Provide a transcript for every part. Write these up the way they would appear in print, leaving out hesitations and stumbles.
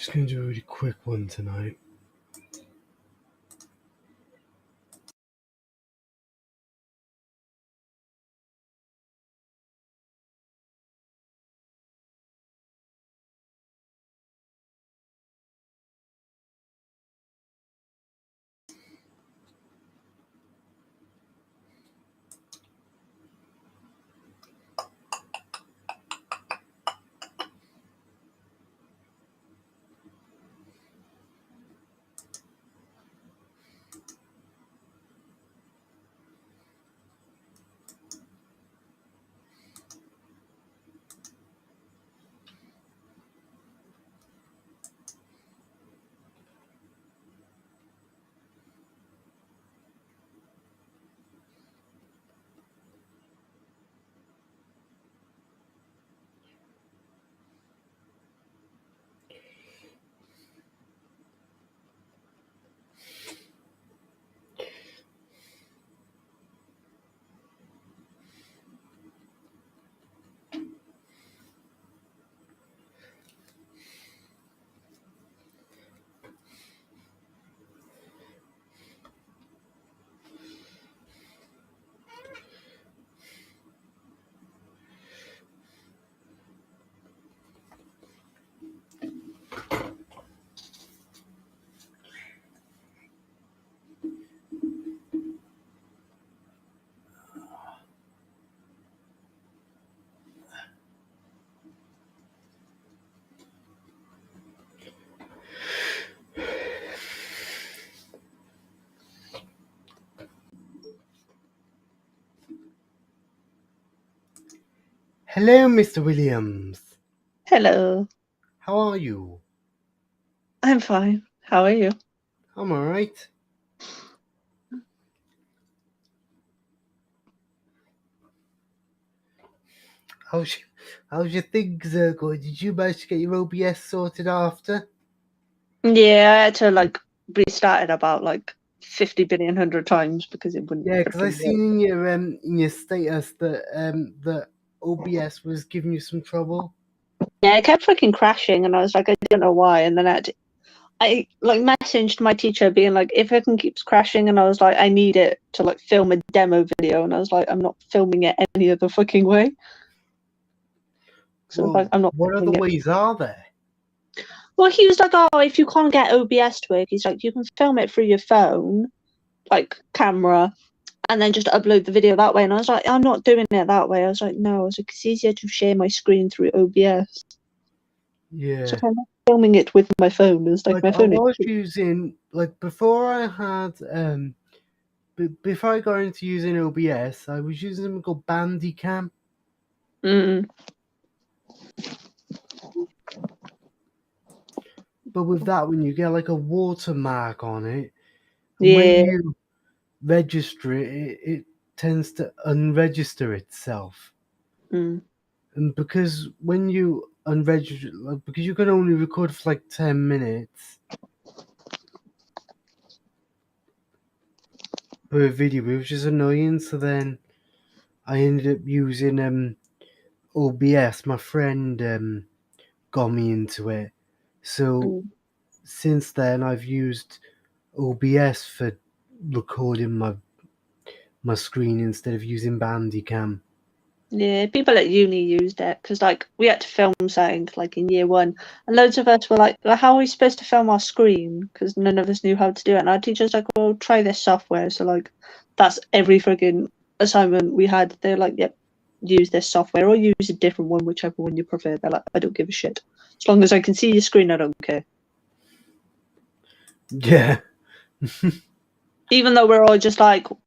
just going to do a really quick one tonight. Hello, Mr. Williams. Hello. How are you? I'm fine. How are you? I'm alright. How's your things going? Did you manage to get your OBS sorted after? Yeah, I had to restart it about 50 billion hundred times because it wouldn't. Yeah, because I seen in your status that that OBS was giving you some trouble. Yeah, it kept freaking crashing, and I was like, I don't know why. And then I messaged my teacher being like, if it keeps crashing, and I was like, I need it to film a demo video, and I was like, I'm not filming it any other fucking way. So Well, I'm not. what other ways are there? Well, he was like, oh, if you can't get OBS to work, he's like, you can film it through your phone, camera, and then just upload the video that way. And I was like, I'm not doing it that way. I was like, no, it's easier to share my screen through OBS. Yeah. So I'm not filming it with my phone. It's my phone. I was using before I had before I got into using OBS, I was using something called Bandicam. But with that one, you get a watermark on it. And when you register it, it tends to unregister itself. And because when you unregister, because you can only record for 10 minutes per video, which is annoying. So then I ended up using OBS. My friend got me into it. So since then, I've used OBS for recording my screen instead of using Bandicam. Yeah, people at uni used it because we had to film something in year one, and loads of us were like, well, how are we supposed to film our screen? Because none of us knew how to do it. And our teacher's like, well, try this software. So that's every friggin' assignment we had. They're like, yep, use this software or use a different one, whichever one you prefer. They're like, I don't give a shit. As long as I can see your screen, I don't care. Yeah. Even though we're all just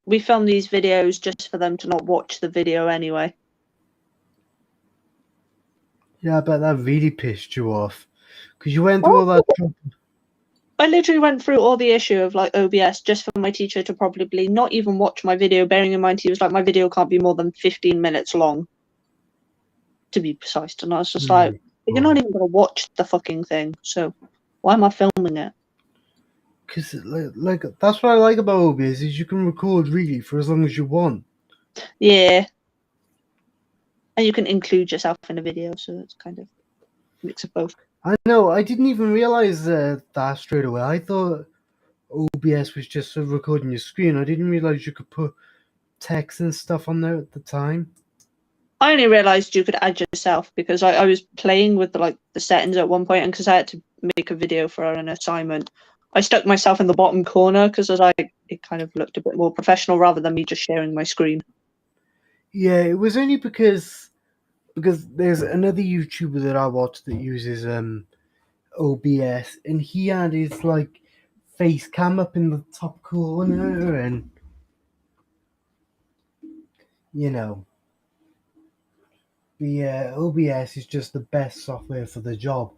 we film these videos just for them to not watch the video anyway. Yeah, I bet that really pissed you off. Because you went through all that trouble. I literally went through all the issue of OBS just for my teacher to probably not even watch my video, bearing in mind he was like, my video can't be more than 15 minutes long, to be precise. And I was just like, you're not even going to watch the fucking thing, so why am I filming it? Because that's what I like about OBS is you can record really for as long as you want. Yeah. And you can include yourself in a video, so it's kind of a mix of both. I know, I didn't even realize that straight away. I thought OBS was just for recording your screen. I didn't realize you could put text and stuff on there at the time. I only realised you could add yourself because I was playing with the settings at one point, and because I had to make a video for an assignment, I stuck myself in the bottom corner because it kind of looked a bit more professional rather than me just sharing my screen. Yeah, it was only because there's another YouTuber that I watch that uses OBS, and he had his like face cam up in the top corner, and you know, the OBS is just the best software for the job.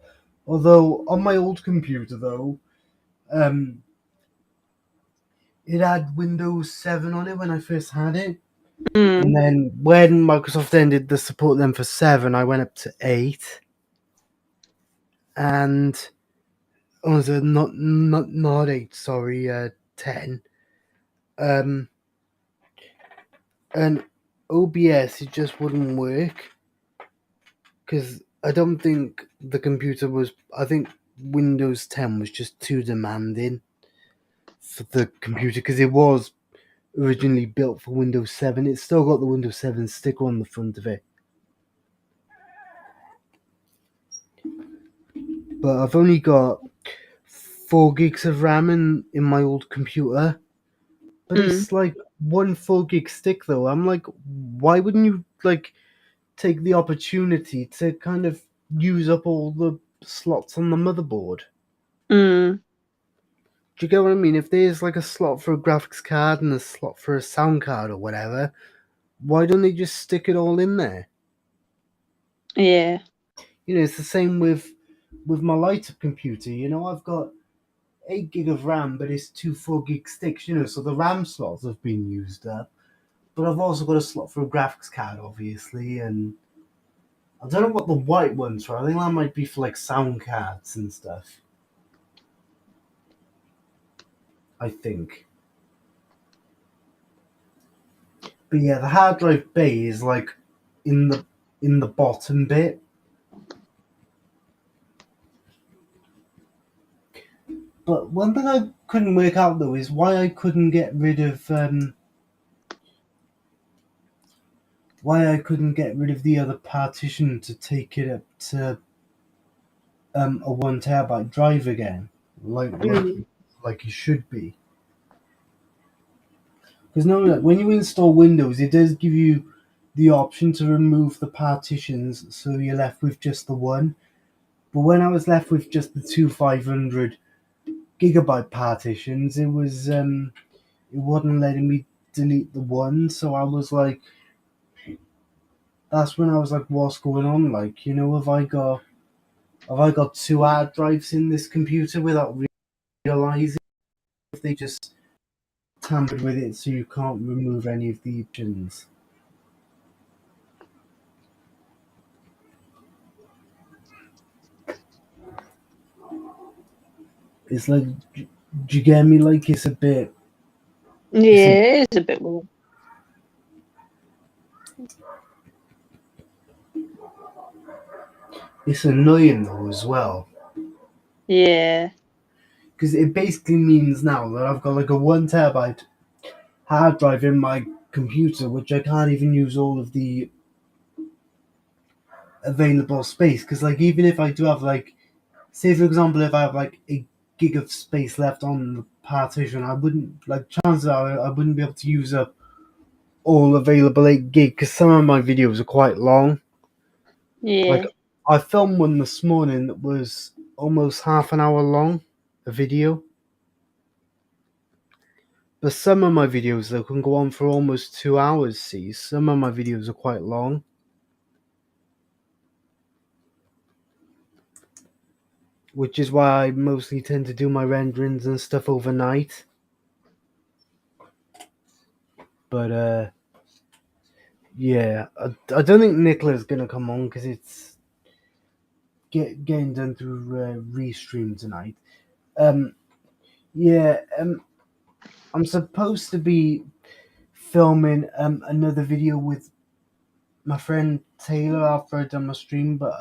Although on my old computer though, um, it had Windows 7 on it when I first had it. And then when Microsoft ended the support then for 7, I went up to 8. And was it not 8, sorry, 10. And OBS it just wouldn't work because I don't think the computer was. I think Windows 10 was just too demanding for the computer because it was originally built for Windows 7. It's still got the Windows 7 sticker on the front of it. But I've only got 4 gigs of RAM in my old computer. But it's like 1 4 gig stick though. I'm like, why wouldn't you like take the opportunity to kind of use up all the slots on the motherboard? Do you get what I mean? If there's like a slot for a graphics card and a slot for a sound card or whatever, why don't they just stick it all in there? Yeah. You know, it's the same with my light up computer. You know, I've got 8 gig of RAM, but it's 2 4 gig sticks. You know, so the RAM slots have been used up. But I've also got a slot for a graphics card, obviously, and I don't know what the white one's for. I think that might be for like sound cards and stuff. I think. But yeah, the hard drive bay is like in the bottom bit. But one thing I couldn't work out though is why I couldn't get rid of the other partition to take it up to a 1 terabyte drive again, like it should be. Because normally, like, when you install Windows, it does give you the option to remove the partitions, so you're left with just the one. But when I was left with just the 2 500 gigabyte partitions, it wasn't letting me delete the one. So I was like, that's when I was like, what's going on? Like, you know, have I got 2 hard drives in this computer without realizing if they just tampered with it, so you can't remove any of the options? It's like, do you get me? Like, it's a bit. Yeah, it is a bit weird. It's annoying though as well. Yeah. Because it basically means now that I've got like a 1 terabyte hard drive in my computer, which I can't even use all of the available space. Because like, even if I do have like, say for example, if I have like a gig of space left on the partition, I wouldn't, like, chances are I wouldn't be able to use up all available 8 gig because some of my videos are quite long. Yeah. Like, I filmed one this morning that was almost half an hour long, a video. But some of my videos though can go on for almost 2 hours. See, some of my videos are quite long. Which is why I mostly tend to do my renderings and stuff overnight. But yeah, I don't think Nicola's gonna come on because it's getting done through Restream tonight. Yeah, I'm supposed to be filming another video with my friend Taylor after I done my stream, but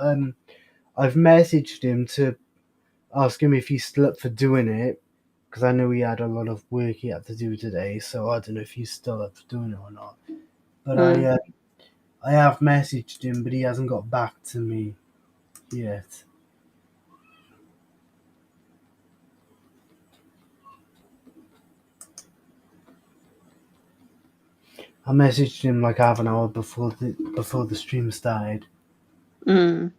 I've messaged him to ask him if he's still up for doing it, because I know he had a lot of work he had to do today, so I don't know if he's still up for doing it or not. But I have messaged him, but he hasn't got back to me yet. I messaged him like half an hour before the stream started. Mm.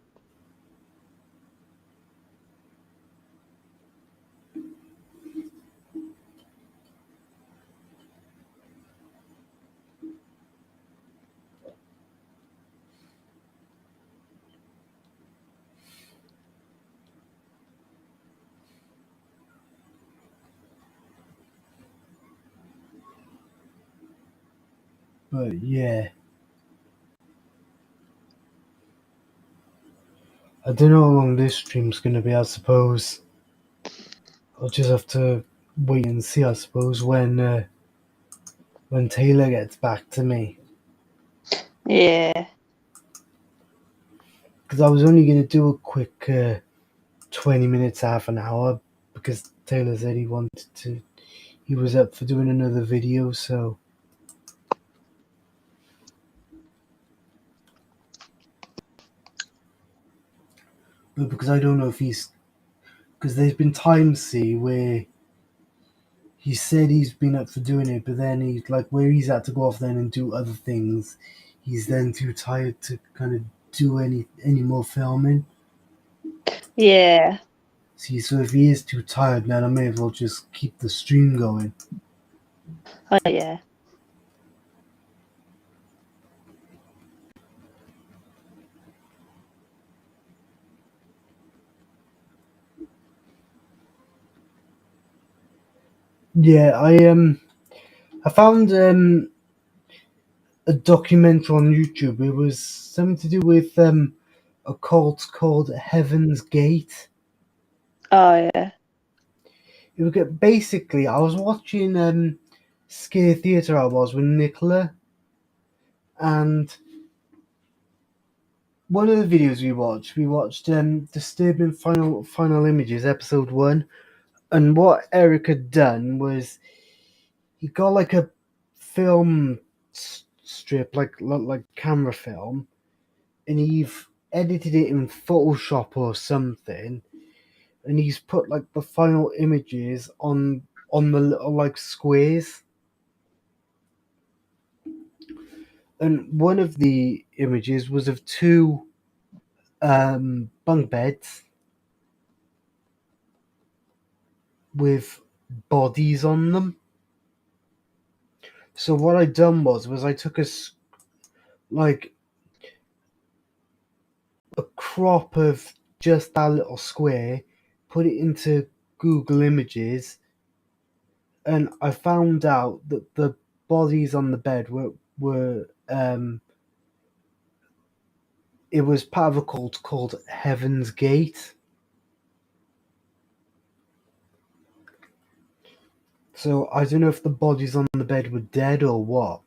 But yeah, I don't know how long this stream's gonna be. I suppose I'll just have to wait and see. I suppose when Taylor gets back to me, Yeah. because I was only gonna do a quick 20 minutes, half an hour, because Taylor said he was up for doing another video, so. But because I don't know if because there's been times, see, where he said he's been up for doing it, but then he's like, where he's had to go off then and do other things, he's then too tired to kind of do any more filming. Yeah. See, so if he is too tired, then I may as well just keep the stream going. Oh yeah. Yeah, I found a documentary on YouTube. It was something to do with a cult called Heaven's Gate. Oh yeah. It would get basically. I was watching Scare Theatre. I was with Nicola, and one of the videos we watched Disturbing Final Images episode 1, and what Eric had done was he got like a film strip, like camera film, and he've edited it in Photoshop or something, and he's put like the final images on the little like squares. And one of the images was of two bunk beds with bodies on them. So what I done was I took like a crop of just that little square, put it into Google Images, and I found out that the bodies on the bed were it was part of a cult called Heaven's Gate. So I don't know if the bodies on the bed were dead or what.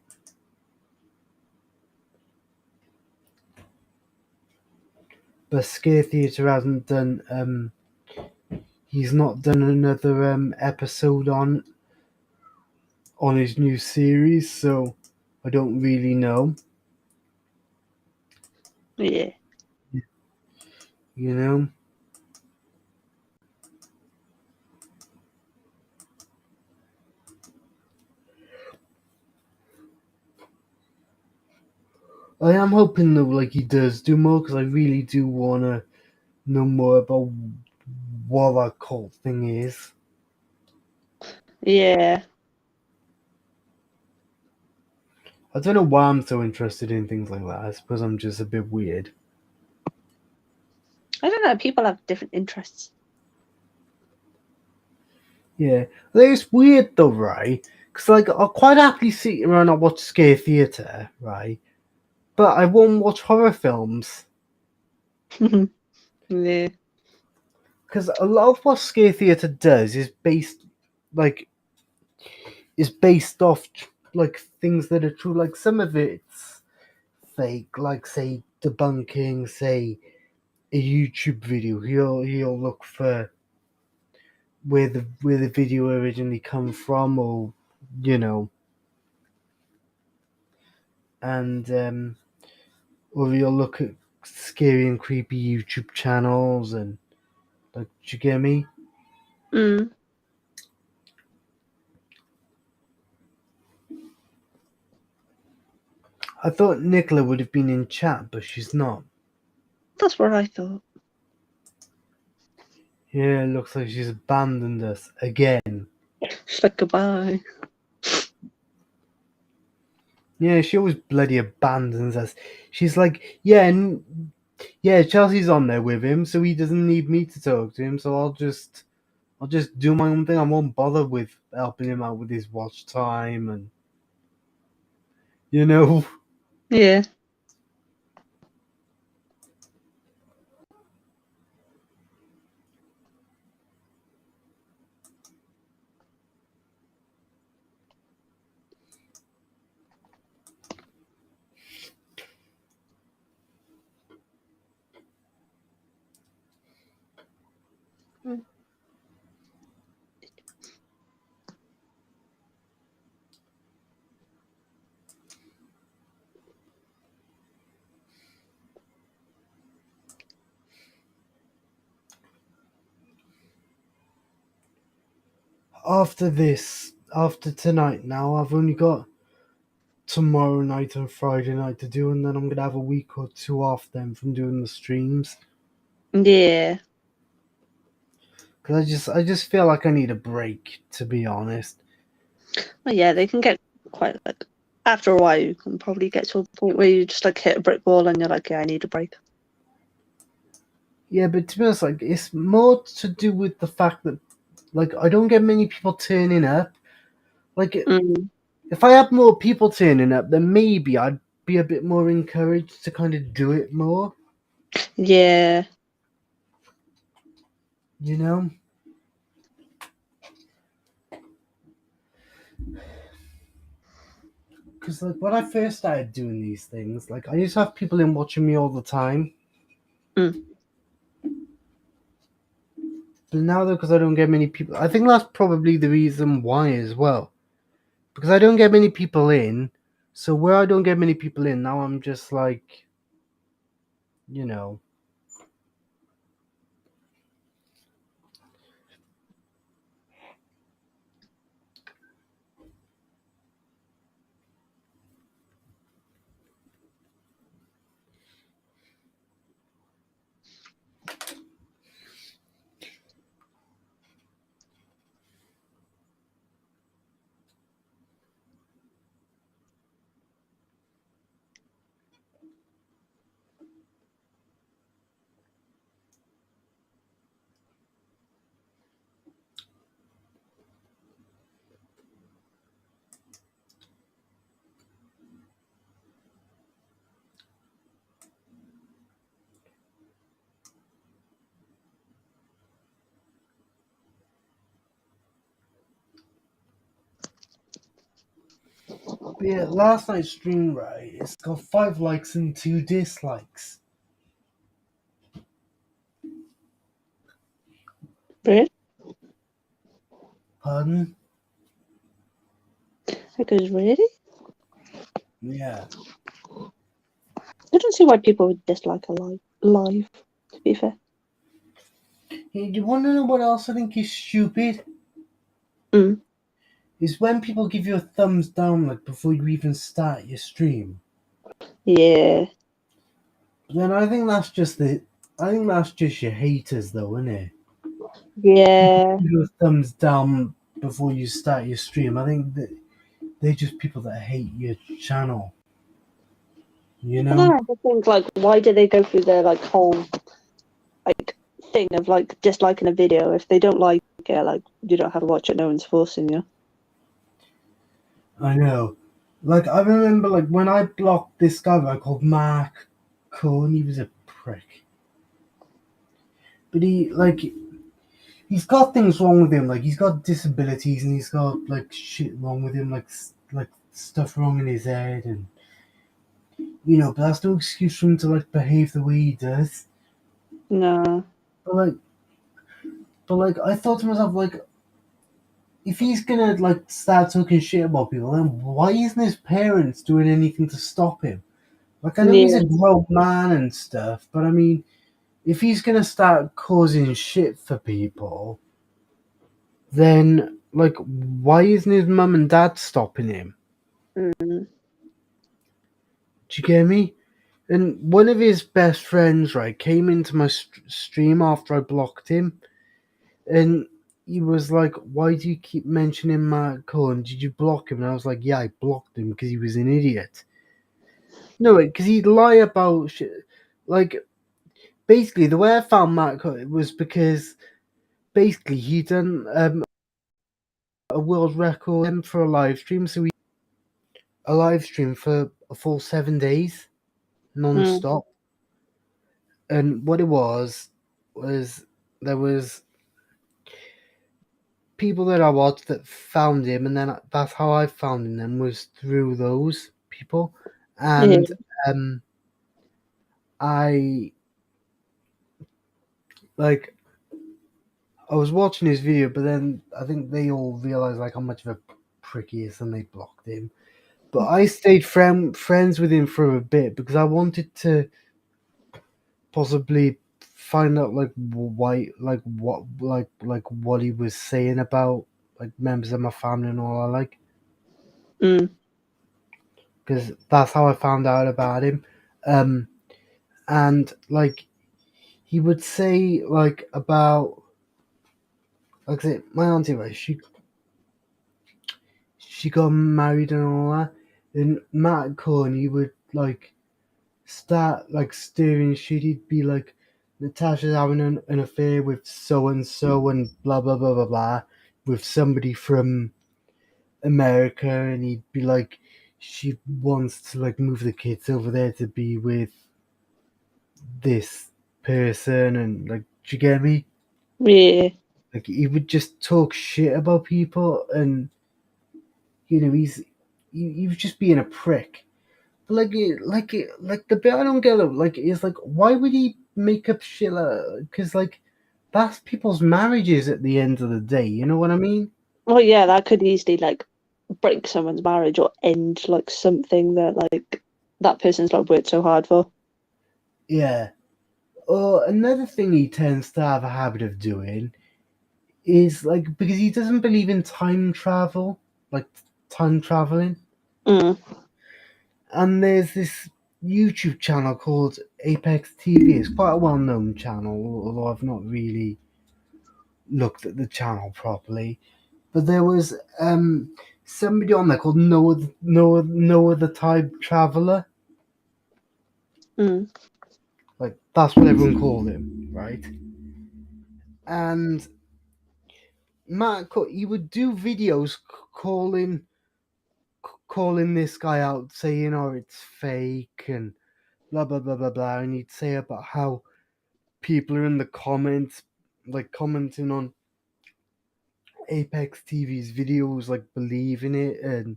But Scare Theatre hasn't done. He's not done another episode on his new series, so I don't really know. Yeah. You know. I am hoping though, like he does do more, because I really do wanna know more about what that cult thing is. Yeah. I don't know why I'm so interested in things like that. I suppose I'm just a bit weird. I don't know. People have different interests. Yeah, it's weird though, right? Because like I'll quite happily sit around and watch Scare Theatre, right? But I won't watch horror films. Yeah. Because a lot of what Scare Theatre does is based off like things that are true. Like some of it's fake, like say debunking, say a YouTube video, he'll look for where the video originally come from, or and or he'll look at scary and creepy YouTube channels, and like, do you get me? Mm. I thought Nicola would have been in chat, but she's not. That's what I thought. Yeah, it looks like she's abandoned us again. She's like, goodbye. Yeah, she always bloody abandons us. She's like, yeah, Chelsea's on there with him, so he doesn't need me to talk to him. So I'll just do my own thing. I won't bother with helping him out with his watch time, and Yeah. Mm. after tonight, now I've only got tomorrow night and Friday night to do, and then I'm gonna have a week or two off then from doing the streams. Yeah. Because I just feel like I need a break, to be honest. Well, yeah, they can get quite like, after a while, you can probably get to a point where you just like hit a brick wall and you're like, yeah, I need a break. Yeah, but to be honest, like, it's more to do with the fact that, like, I don't get many people turning up. Like, if I had more people turning up, then maybe I'd be a bit more encouraged to kind of do it more. Yeah. You know? Because, like, when I first started doing these things, like, I used to have people in watching me all the time. Mm. But now, though, because I don't get many people, I think that's probably the reason why as well. Because I don't get many people in, so where I don't get many people in, now I'm just like, you know. But yeah, last night's stream, right, it's got 5 likes and 2 dislikes. Really? Pardon? Because really? Yeah. I don't see why people would dislike a live, to be fair. Hey, do you want to know what else I think is stupid? Mm. Is when people give you a thumbs down, like, before you even start your stream. Yeah. But then I think that's just your haters, though, isn't it? Yeah. Give you a thumbs down before you start your stream. I think that they're just people that hate your channel. You know? I just think, like, why do they go through their like whole like thing of like disliking a video if they don't like it? Like, you don't have to watch it. No one's forcing you. I know. Like, I remember, like, when I blocked this guy called Mark Cohn, he was a prick. But he's got things wrong with him. Like, he's got disabilities and he's got, like, shit wrong with him, like stuff wrong in his head. And, but that's no excuse for him to, like, behave the way he does. No. But like, I thought to myself, like, if he's gonna like start talking shit about people, then why isn't his parents doing anything to stop him? Like, I know he's Yeah. a grown man and stuff, but I mean, if he's gonna start causing shit for people, then like, why isn't his mum and dad stopping him? Mm. Do you get me? And one of his best friends, right, came into my stream after I blocked him, and he was like, "Why do you keep mentioning Matt Cohen? Did you block him?" And I was like, "Yeah, I blocked him because he was an idiot." No, because he'd lie about shit. Like, basically, the way I found Matt Cohen was because basically he done a world record for a live stream, so he a live stream for a full 7 days Mm. non-stop. And what it was there was people that I watched that found him, and then that's how I found him. Then was through those people, Yeah. and um, I like I was watching his video, but then I think they all realized like how much of a prick he is, and they blocked him. But I stayed friends with him for a bit because I wanted to possibly find out like why, like what he was saying about like members of my family and all. I like Mm. because that's how I found out about him. Um, and like he would say like about like I said, my auntie, right? She got married and all that. And Matt Cohen, he would like start like stirring shit. He'd be like, Natasha's having an affair with so and blah blah blah blah blah with somebody from America, and he'd be like, she wants to like move the kids over there to be with this person, and like, do you get me? Yeah. Like, he would just talk shit about people, and he was just being a prick. But like the bit I don't get like is like, why would he make up shit? Because like that's people's marriages at the end of the day. You know what I mean? Well, yeah, that could easily like break someone's marriage or end like something that like that person's like worked so hard for. Yeah. Or another thing he tends to have a habit of doing is like, because he doesn't believe in time travel, like time traveling. Mm. And there's this YouTube channel called Apex TV. It's quite a well-known channel, although I've not really looked at the channel properly. But there was somebody on there called Noah the Time Traveler. Mm. Like, that's what everyone called him, right? And he would do videos calling this guy out, saying, "Oh, it's fake," and blah blah blah blah blah. And he'd say about how people are in the comments, like commenting on Apex TV's videos, like believing it, and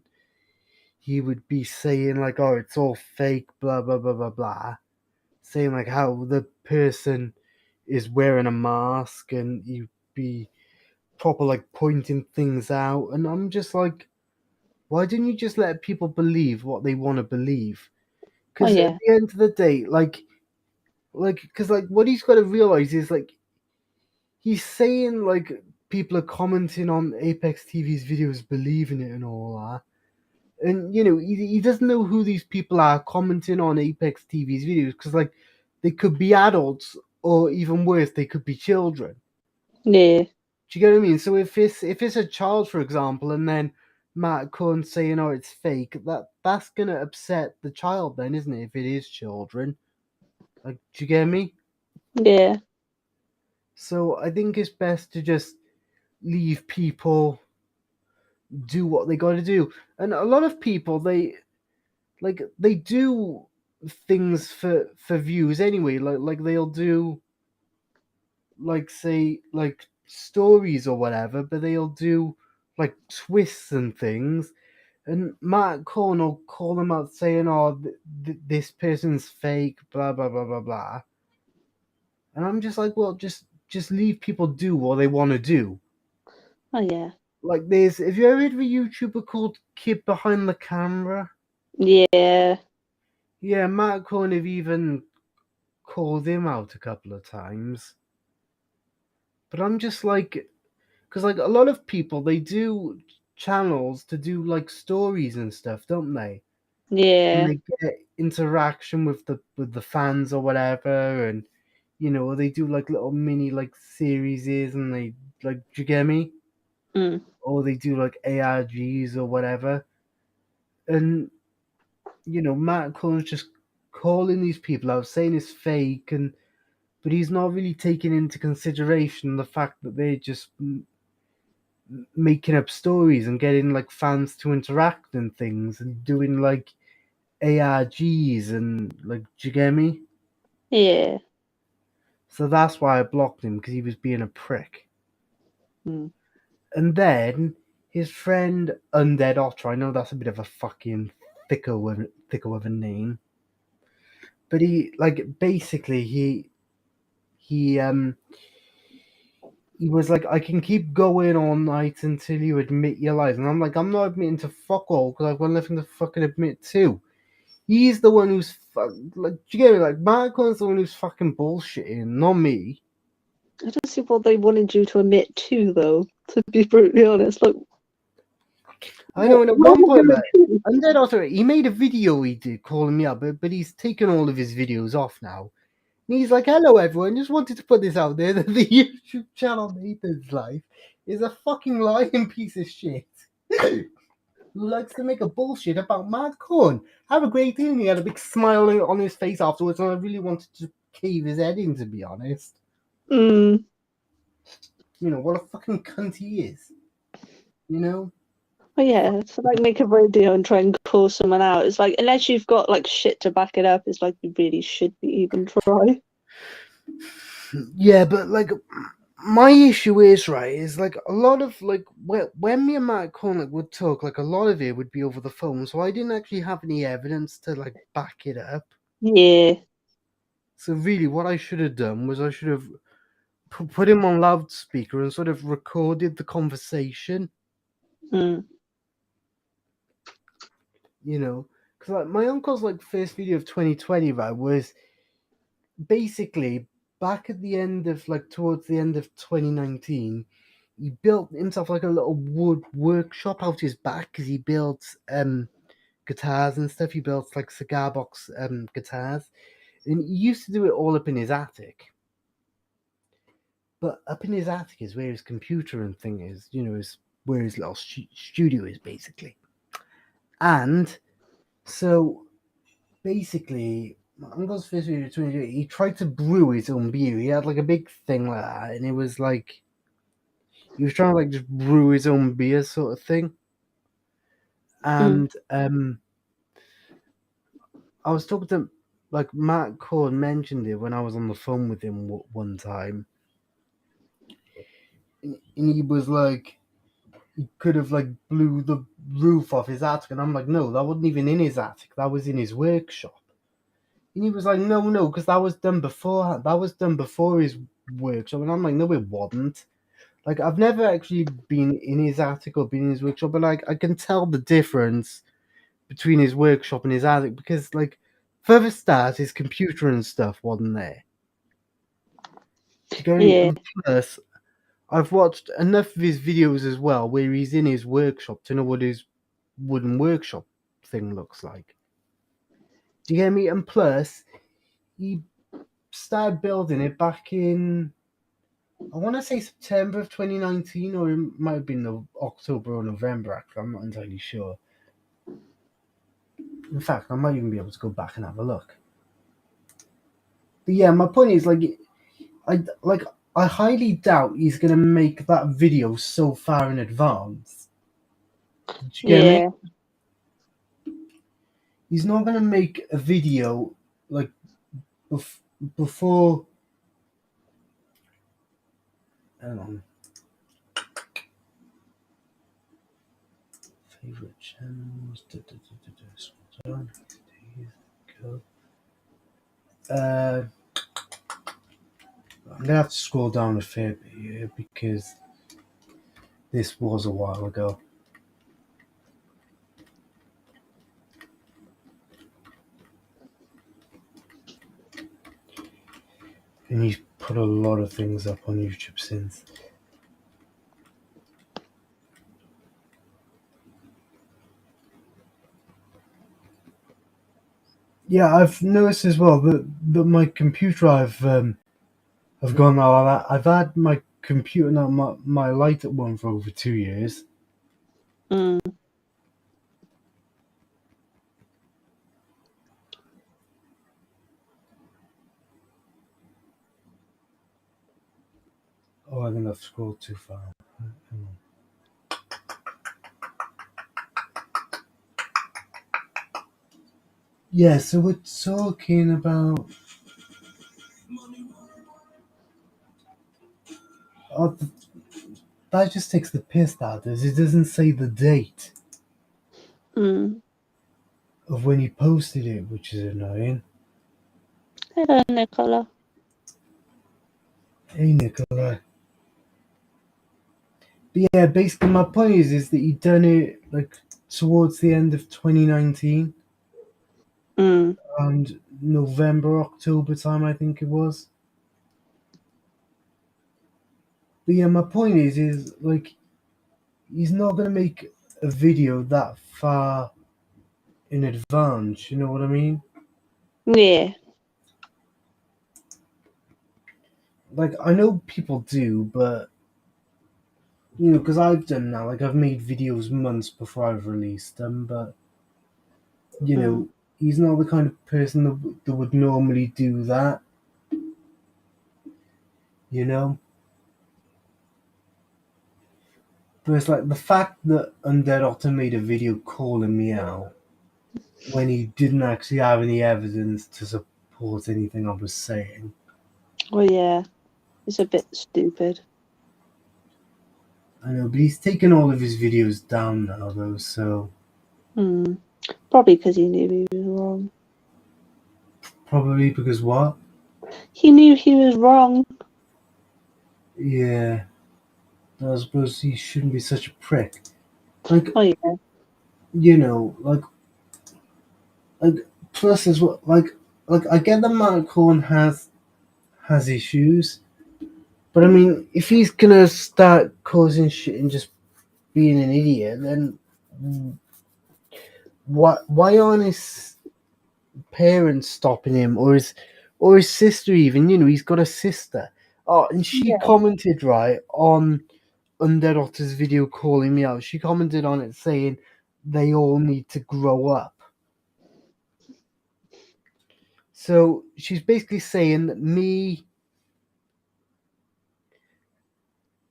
he would be saying like, "Oh, it's all fake," blah blah blah blah blah, saying like how the person is wearing a mask, and he'd be proper like pointing things out, and I'm just like, why didn't you just let people believe what they want to believe? Oh Because at yeah. the end of the day, because like what he's got to realize is like he's saying like people are commenting on Apex TV's videos, believing it and all that. And he doesn't know who these people are commenting on Apex TV's videos because like they could be adults or even worse, they could be children. Yeah. Do you get what I mean? So if it's a child, for example, and then Matt Cohen saying, "Oh, it's fake," that's gonna upset the child, then, isn't it? If it is children, like, do you get me? Yeah. So I think it's best to just leave people do what they got to do. And a lot of people, they do things for views anyway. Like they'll do like, say, like stories or whatever, but they'll do like twists and things. And Matt Cohen will call them out saying, "Oh, this person's fake," blah blah blah blah blah. And I'm just like, well, just leave people do what they want to do. Oh yeah. Like, have you ever heard of a YouTuber called Kid Behind the Camera? Yeah. Yeah, Matt Cohen have even called him out a couple of times. But I'm just like, because like a lot of people, they do channels to do like stories and stuff, don't they? And Yeah. they get interaction with the fans or whatever, and they do like little mini like series and they like, do you get me? Mm. Or they do like ARGs or whatever. And Matt Cohen's just calling these people out, saying it's fake, but he's not really taking into consideration the fact that they're just making up stories and getting like fans to interact and things and doing like ARGs and like, do you get me? Yeah. So that's why I blocked him, because he was being a prick. Mm. And then his friend Undead Otter, I know that's a bit of a fucking thicker of a name, but he like basically he he was like, I can keep going all night until you admit your lies, and I'm like, I'm not admitting to fuck all because I've got nothing to fucking admit to. He's the one who's like, do you get me? Like, Marco's the one who's fucking bullshitting, not me. I don't see what they wanted you to admit to, though. To be brutally honest, like I know, and at what one are point, you like, gonna do? and then also he made a video he did calling me up, but he's taken all of his videos off now. And he's like, "Hello, everyone. Just wanted to put this out there that the YouTube channel Nathan's Life is a fucking lying piece of shit who likes to make a bullshit about Mad Corn. Have a great day." And he had a big smile on his face afterwards, and I really wanted to cave his head in, to be honest. Mm. What a fucking cunt he is. You know? But yeah, to like make a video and try and call someone out, it's like unless you've got like shit to back it up, it's like you really should be even try. Yeah, but like, my issue is, right, is like a lot of like when me and Matt Corn would talk, like a lot of it would be over the phone, so I didn't actually have any evidence to like back it up. Yeah. So really, what I should have done was I should have put him on loudspeaker and sort of recorded the conversation. Mm. Because like my uncle's like first video of 2020, right, was basically back at the end of like towards the end of 2019. He built himself like a little wood workshop out his back because he built guitars and stuff. He built like cigar box guitars, and he used to do it all up in his attic. But up in his attic is where his computer and thing is. Is where his little studio is basically. And so basically, my uncle's first video, 2020, he tried to brew his own beer. He had like a big thing like that, and it was like he was trying to like just brew his own beer sort of thing. Mm. And I was talking to like Matt Corn mentioned it when I was on the phone with him one time, and he was like, he could have like blew the roof off his attic, and I'm like, no, that wasn't even in his attic. That was in his workshop. And he was like, no, because that was done before. That was done before his workshop. And I'm like, no, it wasn't. Like, I've never actually been in his attic or been in his workshop, but like, I can tell the difference between his workshop and his attic because, like, for the start, his computer and stuff wasn't there. Do you get me? Yeah. And plus, I've watched enough of his videos as well where he's in his workshop to know what his wooden workshop thing looks like. Do you get me? And plus, he started building it back in, I want to say September of 2019, or it might have been October or November, actually. I'm not entirely sure. In fact, I might even be able to go back and have a look. But yeah, my point is, I like I highly doubt he's gonna make that video so far in advance. Did you get me? Yeah. He's not gonna make a video like before. Hang on. Favorite channels. Go. I'm gonna have to scroll down a fair bit here because this was a while ago. And he's put a lot of things up on YouTube since. Yeah, I've noticed as well that my computer I've gone now. I've had my computer now, my light at one for over 2 years. Mm. Oh, I think I've scrolled too far. Hang on. Yeah, so we're talking about. Oh, that just takes the piss out of this. It doesn't say the date Mm. of when he posted it, which is annoying. Hello, Nicola. Hey, Nicola. But yeah, basically my point is that he done it like towards the end of 2019, Mm. around November, October time, I think it was. But yeah, my point is like he's not gonna make a video that far in advance. You know what I mean? Yeah. Like I know people do, but you know, because I've done that. Like I've made videos months before I've released them, but you Mm. know, he's not the kind of person that would normally do that. You know, but it's like the fact that Undead Otter made a video calling me out when he didn't actually have any evidence to support anything I was saying. Well, yeah. It's a bit stupid. I know, but he's taken all of his videos down now, though. So Mm. Probably because he knew he was wrong. probably because what? He knew he was wrong. Yeah, I suppose he shouldn't be such a prick. Like Oh, yeah. you know, like plus as well, like I get that Matt Cohen has issues, but I mean, if he's gonna start causing shit and just being an idiot, then why aren't his parents stopping him, or his sister even? You know, he's got a sister. Oh, and she Yeah. commented right on Undead Otter's video calling me out. She commented on it saying they all need to grow up. So she's basically saying that me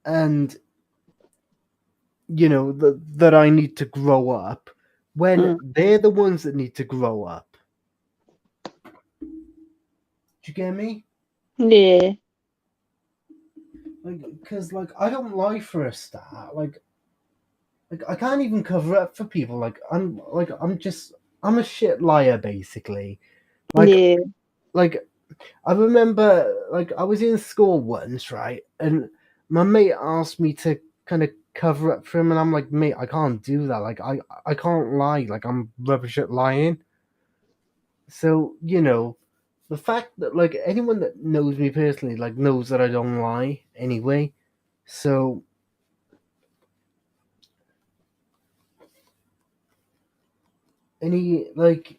and you know that I need to grow up when Mm. they're the ones that need to grow up. Do you get me? Yeah. Like, because like I don't lie for a start. Like I can't even cover up for people. I'm a shit liar basically. Like Yeah. like I remember like I was in school once, right, and my mate asked me to kind of cover up for him, and I'm like, mate, I can't do that. Like I can't lie. Like I'm rubbish at lying. So you know, the fact that like anyone that knows me personally like knows that I don't lie anyway. So any like,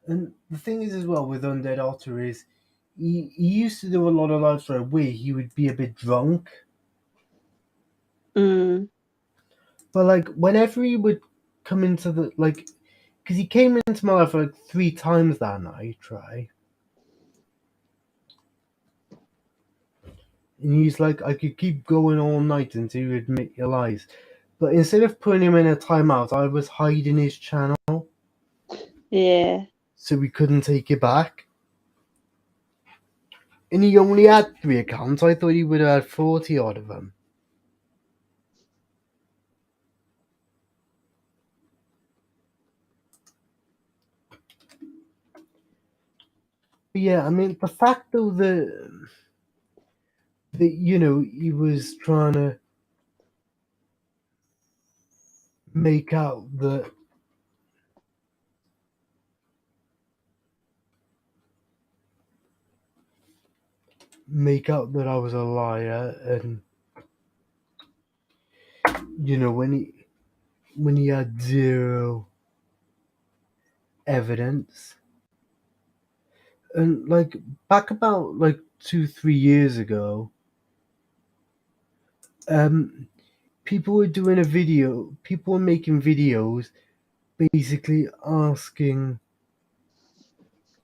and the thing is as well with Undead Otter is he used to do a lot of lives where he would be a bit drunk. Mm. But like whenever he would come into the like, because he came into my life like 3 times that night, right? And he's like, I could keep going all night until you admit your lies. But instead of putting him in a timeout, I was hiding his channel Yeah. so we couldn't take it back. And he only had 3 accounts. I thought he would have had 40 odd of them. yeah, I mean, the fact though that he was trying to make out that I was a liar, and when he had zero evidence, and like back about like 2-3 years ago, people were doing a video. People were making videos, basically asking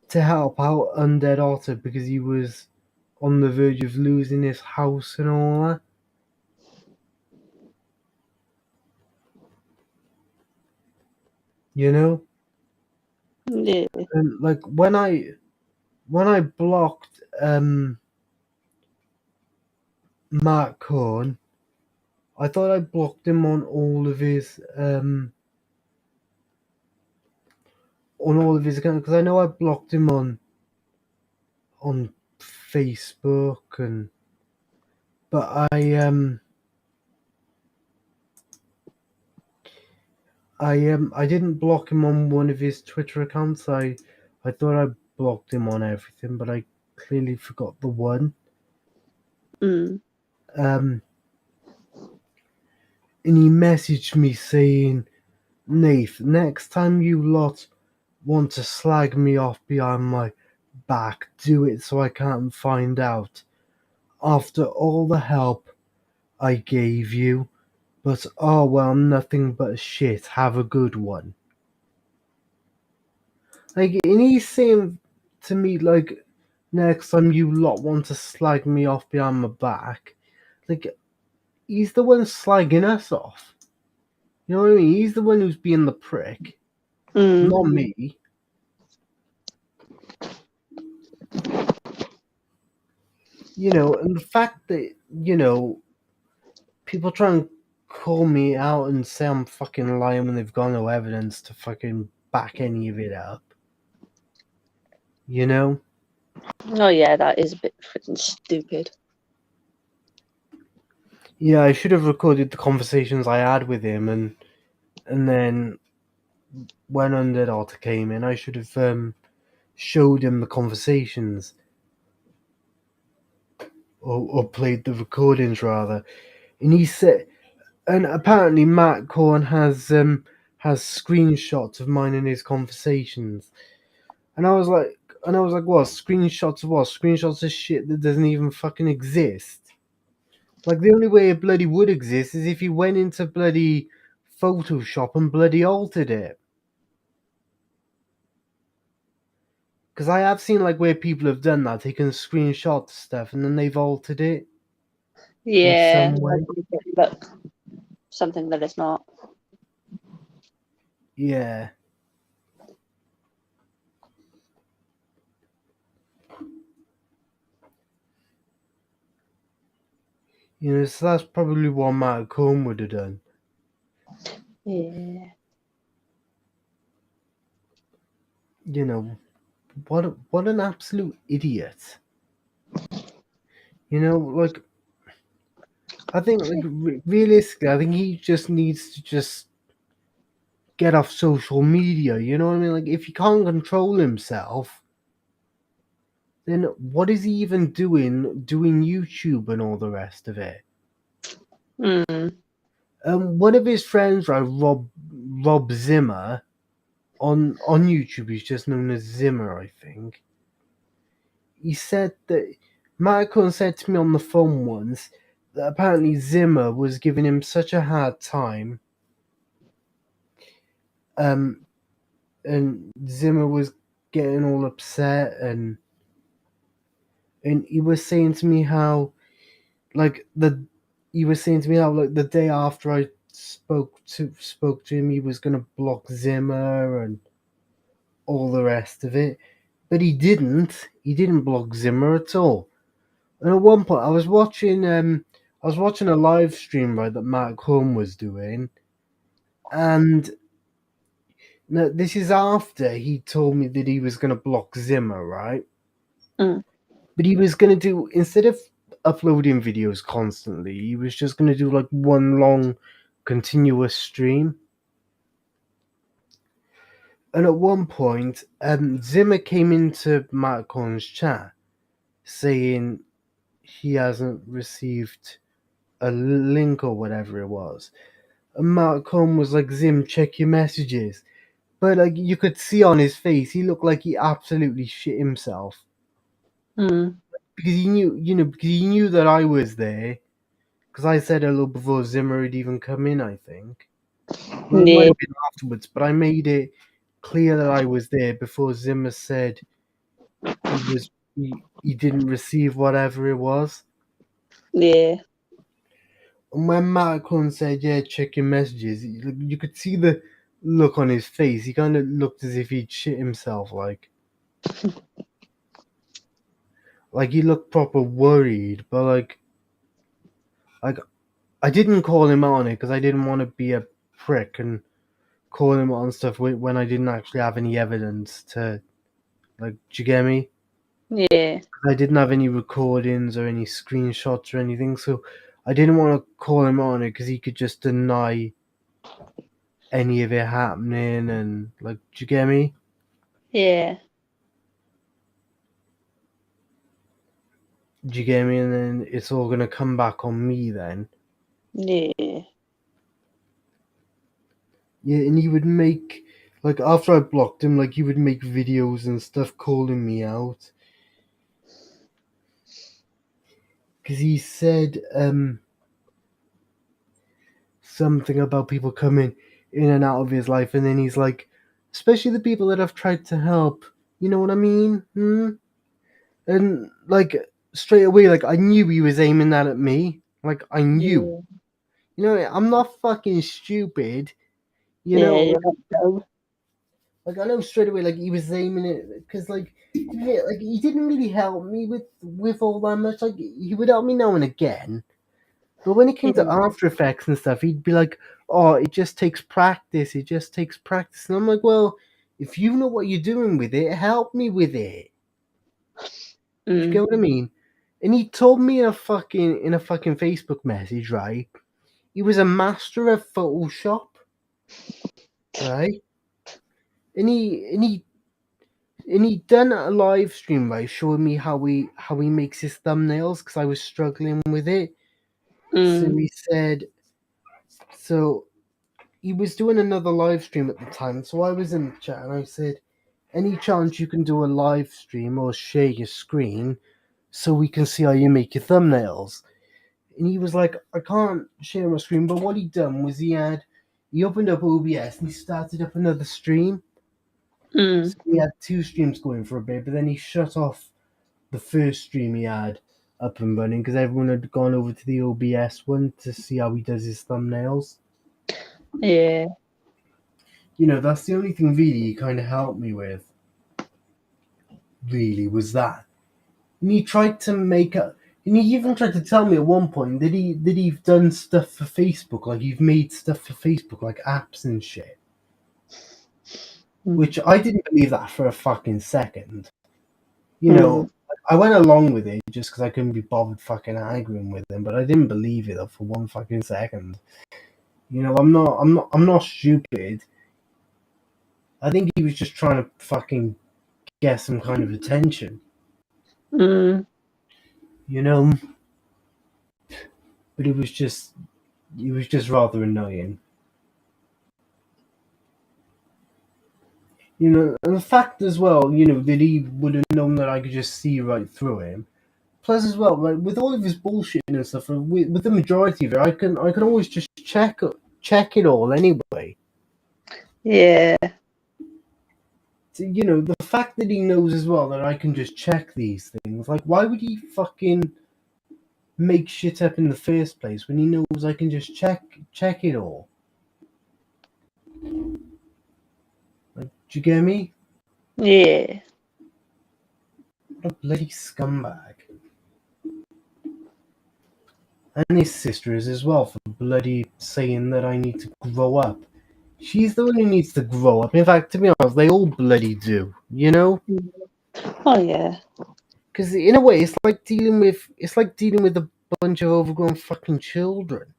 to help out Undead Otter because he was on the verge of losing his house and all that. You know, Yeah. and like when I blocked Matt Cohn, I thought I blocked him on all of his accounts, because I know I blocked him on Facebook, but I didn't block him on one of his Twitter accounts. I thought I blocked him on everything, but I clearly forgot the one. Mm. And he messaged me saying, "Nath, next time you lot want to slag me off behind my back, do it so I can't find out. After all the help I gave you, but oh well, nothing but shit. Have a good one." Like, and he's saying to me, like, next time you lot want to slag me off behind my back, like, he's the one slagging us off. You know what I mean? He's the one who's being the prick, not me. And the fact that, people try and call me out and say I'm fucking lying when they've got no evidence to fucking back any of it up. Oh yeah, that is a bit freaking stupid. Yeah, I should have recorded the conversations I had with him, and then when Undead Otter came in, I should have showed him the conversations, or played the recordings rather. And he said, and apparently Matt Cohn has screenshots of mine in his conversations, and I was like, what screenshots of what? Screenshots of shit that doesn't even fucking exist. Like, the only way it bloody would exist is if he went into bloody Photoshop and bloody altered it. Because I have seen, like, where people have done that, taken screenshots stuff and then they've altered it. Yeah, In some way. but something that it's not. Yeah. So that's probably what Matt Cohn would have done. Yeah. What an absolute idiot. Like, I think, like, realistically, I think he just needs to just get off social media. You know what I mean? Like, if he can't control himself, then what is he even doing YouTube and all the rest of it? One of his friends, right, Rob Zimmer, on YouTube, he's just known as Zimmer, I think. He said that Michael said to me on the phone once that apparently Zimmer was giving him such a hard time, and Zimmer was getting all upset, and he was saying to me how, like, the day after I spoke to him, he was gonna block Zimmer and all the rest of it, but he didn't. He didn't block Zimmer at all. And at one point, I was watching a live stream, right, that Matt Cohn was doing, and this is after he told me that he was gonna block Zimmer, right? But he was going to do, instead of uploading videos constantly, he was just going to do like one long continuous stream. And at one point, Zimmer came into Matt Cohen's chat saying he hasn't received a link or whatever it was. And Matt Cohen was like, Zim, check your messages. But like you could see on his face, he looked like he absolutely shit himself. Mm. Because he knew that I was there. Because I said hello before Zimmer had even come in, I think. Well, it might have been afterwards, but I made it clear that I was there before Zimmer said he didn't receive whatever it was. Yeah. And when Matt Cohen said, yeah, check your messages, you could see the look on his face. He kind of looked as if he'd shit himself, like he looked proper worried, but like I didn't call him out on it because I didn't want to be a prick and call him out on stuff when I didn't actually have any evidence to, like, do you get me? Yeah. I didn't have any recordings or any screenshots or anything, so I didn't want to call him out on it because he could just deny any of it happening and, like, do you get me? Yeah. Do you get me? And then it's all gonna come back on me then. Yeah. Yeah, and he would make, like, after I blocked him, like, he would make videos and stuff calling me out. Because he said something about people coming in and out of his life, and then he's like, especially the people that I've tried to help. You know what I mean? And, like, straight away, like, I knew he was aiming that at me. Like, I knew. Yeah. You know, I'm not fucking stupid. You Yeah, know, you're right, though. like I know straight away, like he was aiming it because, like, yeah, like he didn't really help me with all that much. Like he would help me now and again, but when it came to Yeah. After Effects and stuff, he'd be like, "Oh, it just takes practice. It just takes practice." And I'm like, "Well, if you know what you're doing with it, help me with it." Do you get what I mean? And he told me in a fucking Facebook message, right? He was a master of Photoshop, right? And he done a live stream, right, showing me how he makes his thumbnails because I was struggling with it. So he said, so he was doing another live stream at the time. So I was in the chat and I said, any chance you can do a live stream or share your screen so we can see how you make your thumbnails? And he was like, I can't share my screen. But what he done was he opened up OBS and he started up another stream. So he had two streams going for a bit, but then he shut off the first stream he had up and running because everyone had gone over to the OBS one to see how he does his thumbnails. Yeah. You know, that's the only thing really he kind of helped me with. Really, was that. And he tried to make a. And he even tried to tell me at one point that he've done stuff for Facebook, like he've made stuff for Facebook, like apps and shit. Which I didn't believe that for a fucking second. You know, I went along with it just because I couldn't be bothered fucking arguing with him, but I didn't believe it for one fucking second. You know, I'm not stupid. I think he was just trying to fucking get some kind of attention. You know, but it was just rather annoying. You know, and the fact as well, you know, that he would have known that I could just see right through him. Plus, as well, like with all of his bullshit and stuff, with the majority of it, I can always just check it all anyway. Yeah. So, you know, the fact that he knows as well that I can just check these things, like, why would he fucking make shit up in the first place when he knows I can just check it all? Like, do you get me? Yeah. What a bloody scumbag. And his sister is as well for bloody saying that I need to grow up. She's the one who needs to grow up. In fact, to be honest, they all bloody do, you know? Oh, yeah. Because in a way, it's like dealing with a bunch of overgrown fucking children.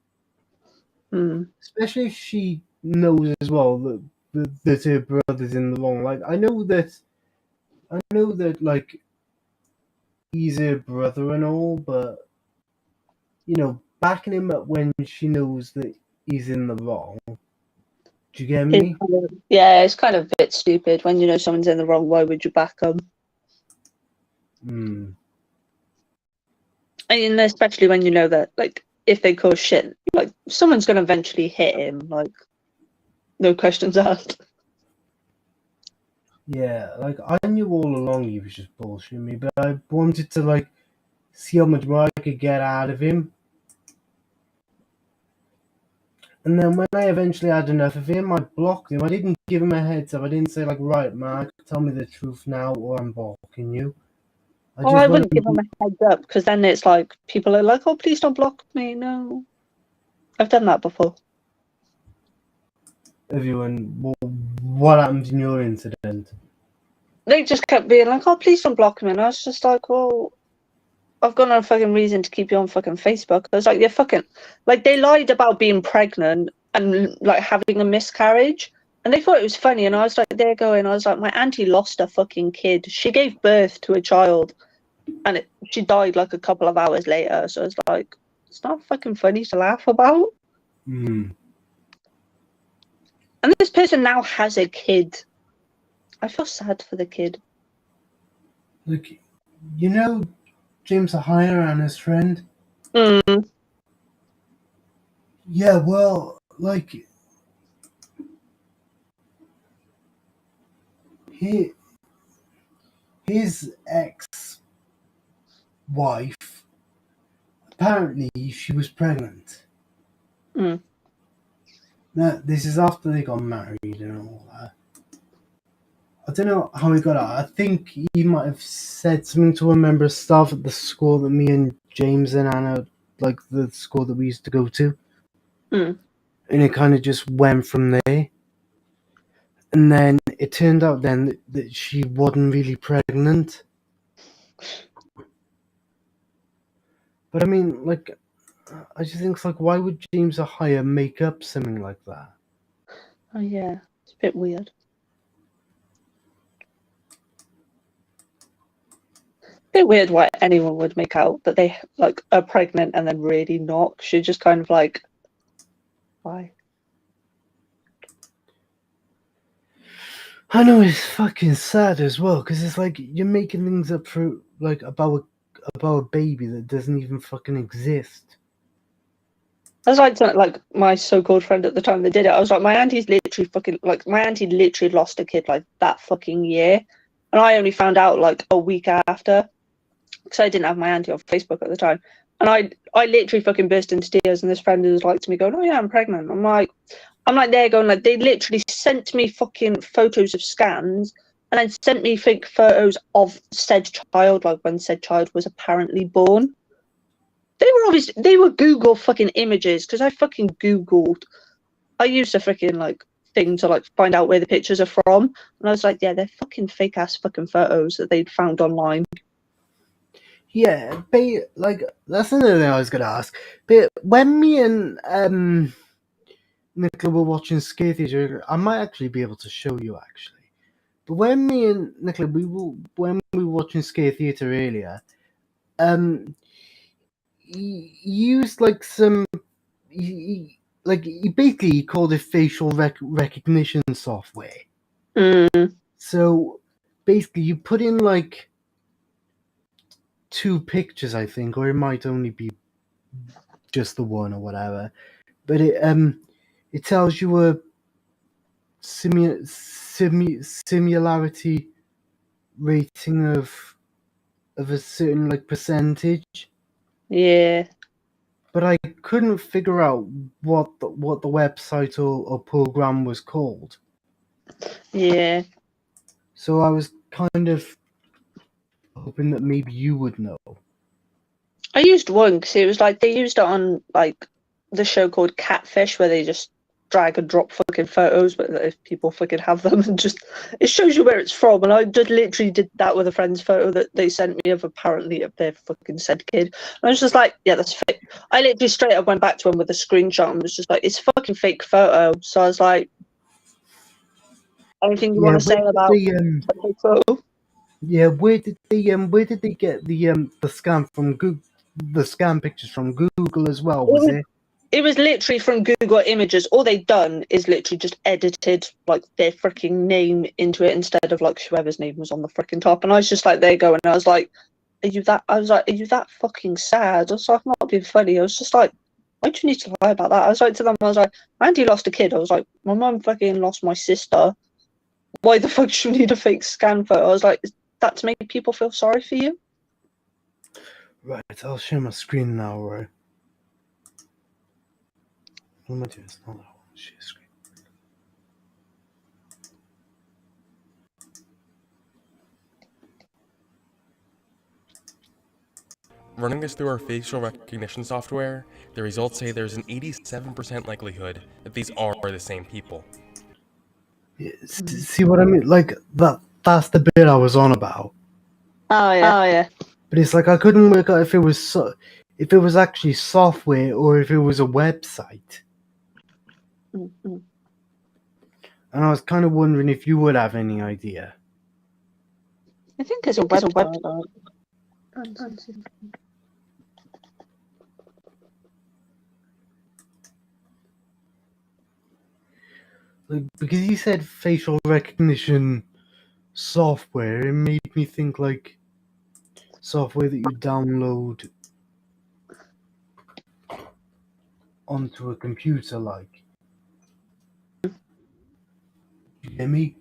Especially if she knows as well that her brother's in the wrong. Like I know that like he's her brother and all, but backing him up when she knows that he's in the wrong. Do you get me? Yeah, it's kind of a bit stupid when you know someone's in the wrong. Why would you back them? And especially when you know that, like, if they cause shit, like, someone's going to eventually hit him, like, no questions asked. Yeah, like, I knew all along he was just bullshitting me, but I wanted to, like, see how much more I could get out of him. And then when I eventually had enough of him, I blocked him. I didn't give him a heads up. I didn't say, like, right, Mark, tell me the truth now or I'm blocking you. I wouldn't give him a heads up, because then it's like, people are like, oh, please don't block me, no. I've done that before. Everyone, what happened in your incident? They just kept being like, oh, please don't block me. And I was just like, well, I've got no fucking reason to keep you on fucking Facebook. I was like, you're fucking... Like, they lied about being pregnant and, like, having a miscarriage. And they thought it was funny. And I was like, they're going... I was like, my auntie lost a fucking kid. She gave birth to a child. And she died, like, a couple of hours later. So I was like, it's not fucking funny to laugh about. And this person now has a kid. I feel sad for the kid. Look, James Ahaya and his friend? Yeah, well, like, his ex-wife, apparently she was pregnant. Now, this is after they got married and all that. I don't know how he got out. I think he might have said something to a member of staff at the school that me and James and Anna, like the school that we used to go to. And it kind of just went from there. And then it turned out then that she wasn't really pregnant. But I mean, like, I just think it's like, why would James Ahaya make up something like that? Oh yeah, it's a bit weird. Bit weird why anyone would make out that they like are pregnant and then really not. She's just kind of like, why? I know, it's fucking sad as well, because it's like you're making things up for like about a baby that doesn't even fucking exist. I was like my so-called friend at the time that did it. I was like, my auntie literally lost a kid like that fucking year, and I only found out like a week after. Because I didn't have my auntie on Facebook at the time. And I literally fucking burst into tears, and this friend was like to me going, oh yeah, I'm pregnant. I'm like there going like, they literally sent me fucking photos of scans and then sent me fake photos of said child, like when said child was apparently born. They were Google fucking images, because I fucking Googled. I used a freaking like thing to like find out where the pictures are from. And I was like, yeah, they're fucking fake ass fucking photos that they'd found online. Yeah, but like that's another thing I was gonna ask. But when me and Nicola were watching Scare Theatre, I might actually be able to show you actually. But when me and Nicola when we were watching Scare Theatre earlier, he used like some he basically called it facial recognition software. So basically, you put in like 2 pictures, I think, or it might only be just the one or whatever. But it tells you a similarity rating of a certain like percentage. Yeah. But I couldn't figure out what the website or program was called. Yeah. So I was kind of hoping that maybe you would know. I used one because it was like they used it on like the show called Catfish, where they just drag and drop fucking photos, but if people fucking have them and just it shows you where it's from. And I just literally did that with a friend's photo that they sent me of apparently of their fucking said kid. And I was just like, yeah, that's fake. I literally straight up went back to him with a screenshot and was just like, it's a fucking fake photo. So I was like, anything you want to say about a fake photo? Yeah, where did they get the scam from Google? The scam pictures from Google as well, was it? It was literally from Google Images. All they've done is literally just edited like their freaking name into it instead of like whoever's name was on the freaking top. And I was just like, there you go. And I was like, are you that fucking sad? I was like, I'm not being funny. I was just like, why do you need to lie about that? I was like to them, I was like, Andy lost a kid. I was like, my mum fucking lost my sister. Why the fuck should you need a fake scan photo? I was like, is that to make people feel sorry for you? Right, I'll share my screen now, right? What am I doing? It's not that one. Share screen. Running this through our facial recognition software, the results say there's an 87% likelihood that these are the same people. Yeah, see what I mean? Like that's the bit I was on about. Oh yeah. But it's like I couldn't work out if it was actually software or if it was a website. Mm-hmm. And I was kind of wondering if you would have any idea. I think it's a website. Like, because you said facial recognition software, it made me think like software that you download onto a computer, like. You hear me?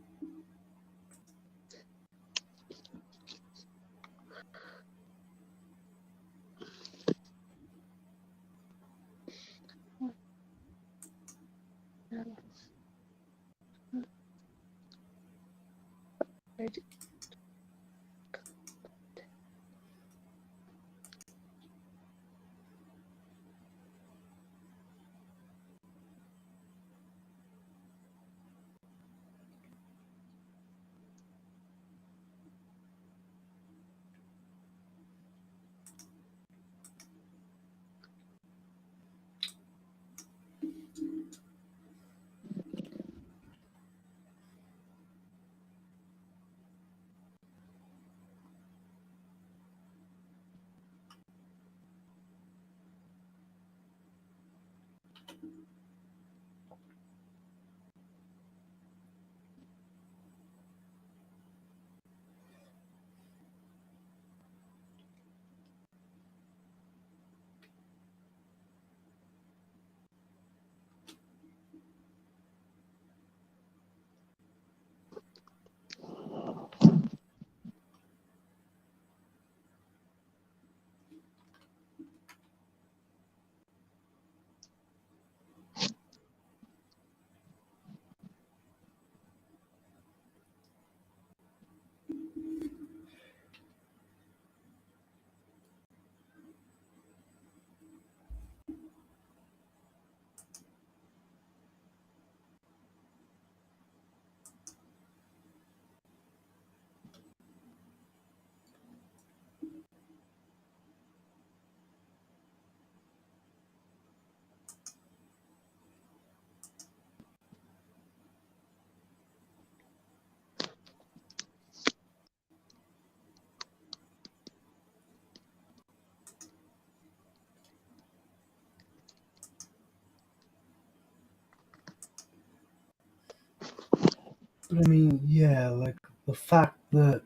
But I mean, yeah, like the fact that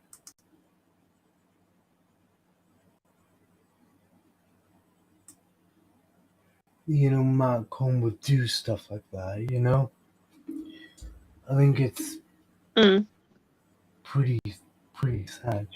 Matt Cohn would do stuff like that, I think it's pretty sad.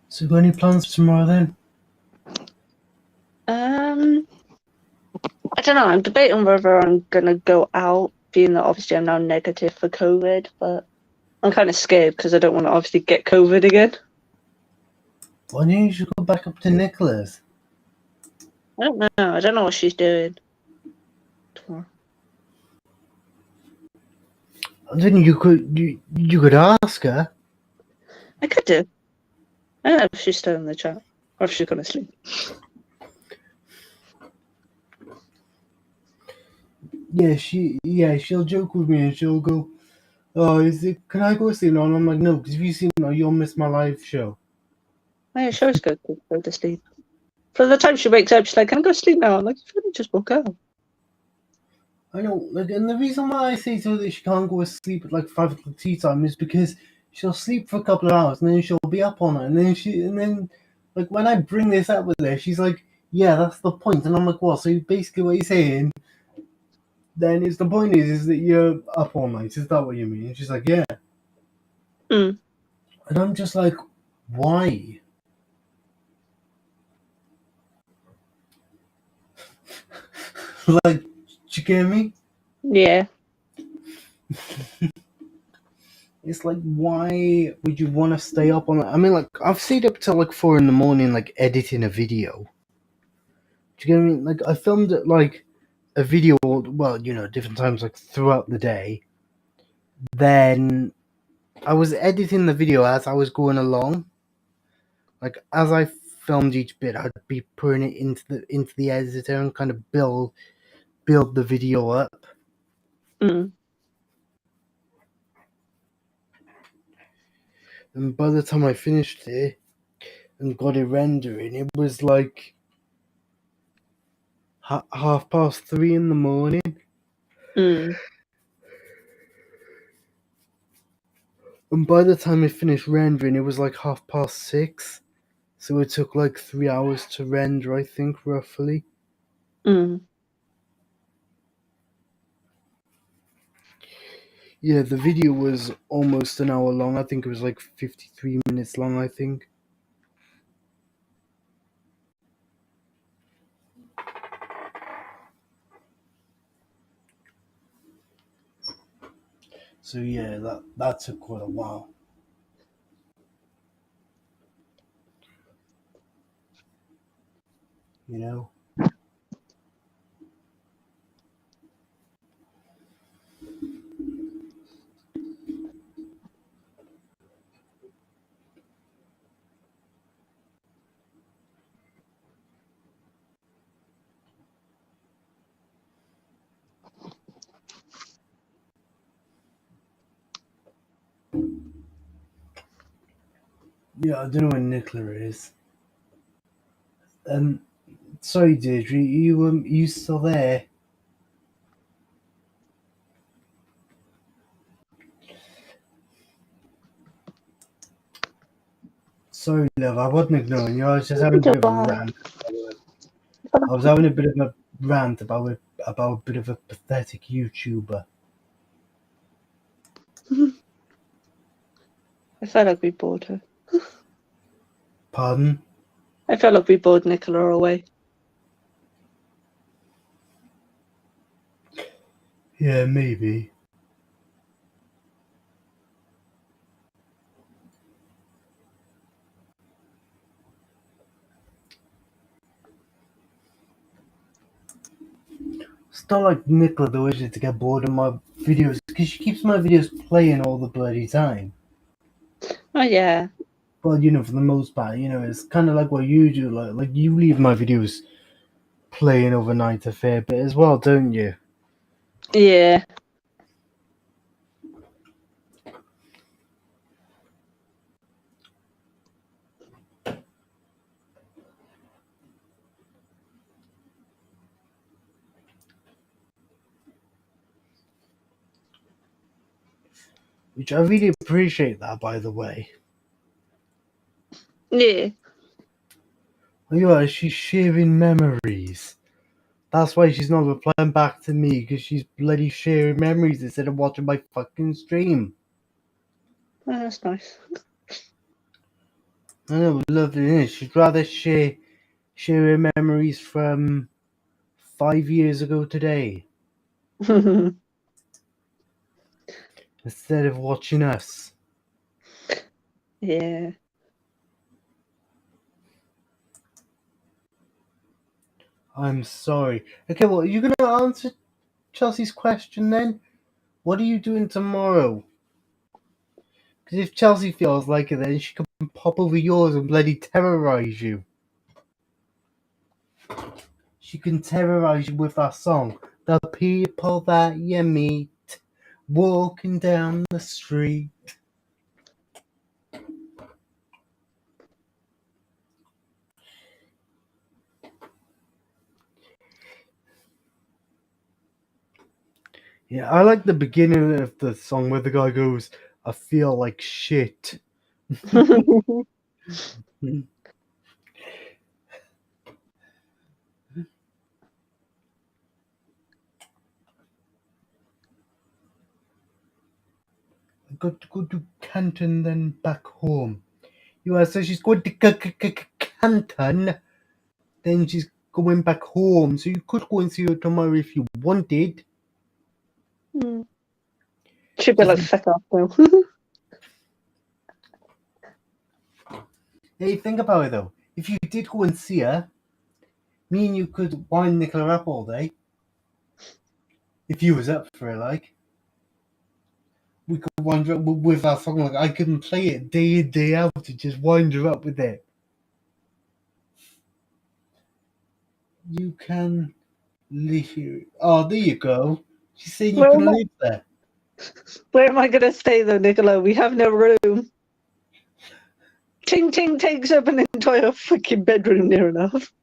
So, got any plans for tomorrow then? I don't know. I'm debating whether I'm gonna go out, being that obviously I'm now negative for COVID, but I'm kind of scared because I don't want to obviously get COVID again. Why don't you just go back up to Nicola's? I don't know. I don't know what she's doing tomorrow. Then you could ask her. I could do. I don't know if she's still in the chat or if she's gonna sleep. Yeah, she'll joke with me and she'll go, "Oh, can I go see it?" And I'm like, "No, because if you see it, you'll miss my live show." Oh, yeah, sure, it's good to go to sleep. For the time she wakes up, she's like, "Can I go to sleep now?" I'm like, "You really just woke up." I know, like, and the reason why I say to her that she can't go to sleep at like 5 o'clock tea time is because she'll sleep for a couple of hours and then she'll be up on it, and then like when I bring this up with her, she's like, "Yeah, that's the point," and I'm like, "What?" So basically, what you're saying then is the point is that you're up all night? Is that what you mean? And she's like, "Yeah," Mm. and I'm just like, "Why?" Like, do you get me? Yeah. It's like, why would you want to stay up on it? I mean, like, I've stayed up till like 4 a.m, like, editing a video. Do you get what I mean? Like, I filmed it, like, a video, well, different times, like, throughout the day. Then I was editing the video as I was going along. Like, as I filmed each bit, I'd be putting it into the editor and kind of build the video up. Mm. And by the time I finished it and got it rendering, it was like 3:30 in the morning. Mm. And by the time it finished rendering, it was like 6:30. So it took like 3 hours to render, I think, roughly. Mm. Yeah, the video was almost an hour long. I think it was like 53 minutes long, I think. So yeah, that took quite a while. You know? Yeah, I don't know where Nicola is. Sorry, Deirdre, you still there? Sorry, love, I wasn't ignoring you. I was just having a bit of a rant. I was having a bit of a rant about a bit of a pathetic YouTuber. I felt like we bored her. Pardon? I felt like we bored Nicola away. Yeah, maybe. It's not like Nicola though, is it, to get bored of my videos, because she keeps my videos playing all the bloody time. Oh yeah. But for the most part, it's kind of like what you do. Like you leave my videos playing overnight a fair bit as well, don't you? Yeah. Which I really appreciate that, by the way. Yeah. Yeah, she's sharing memories. That's why she's not replying back to me, because she's bloody sharing memories instead of watching my fucking stream. Oh, that's nice. I know, lovely, isn't it? She'd rather share her memories from 5 years ago today instead of watching us. Yeah. I'm sorry. Okay, well, are you going to answer Chelsea's question then? What are you doing tomorrow? Because if Chelsea feels like it, then she can pop over yours and bloody terrorise you. She can terrorise you with that song. The people that you meet walking down the street. Yeah, I like the beginning of the song where the guy goes, I feel like shit. I got to go to Canton, then back home. Yeah, so she's going to Canton, then she's going back home. So you could go and see her tomorrow if you wanted. She'd be like, fuck off now. Hey, think about it though. If you did go and see her, me and you could wind Nicola up all day. If you was up for it, like. We could wind her up with our song. Like, I couldn't play it day in, day out to just wind her up with it. You can live. Oh, there you go. She's saying you can live there. Where am I going to stay though, Nicola? We have no room. Ting Ting takes up an entire fucking bedroom near enough.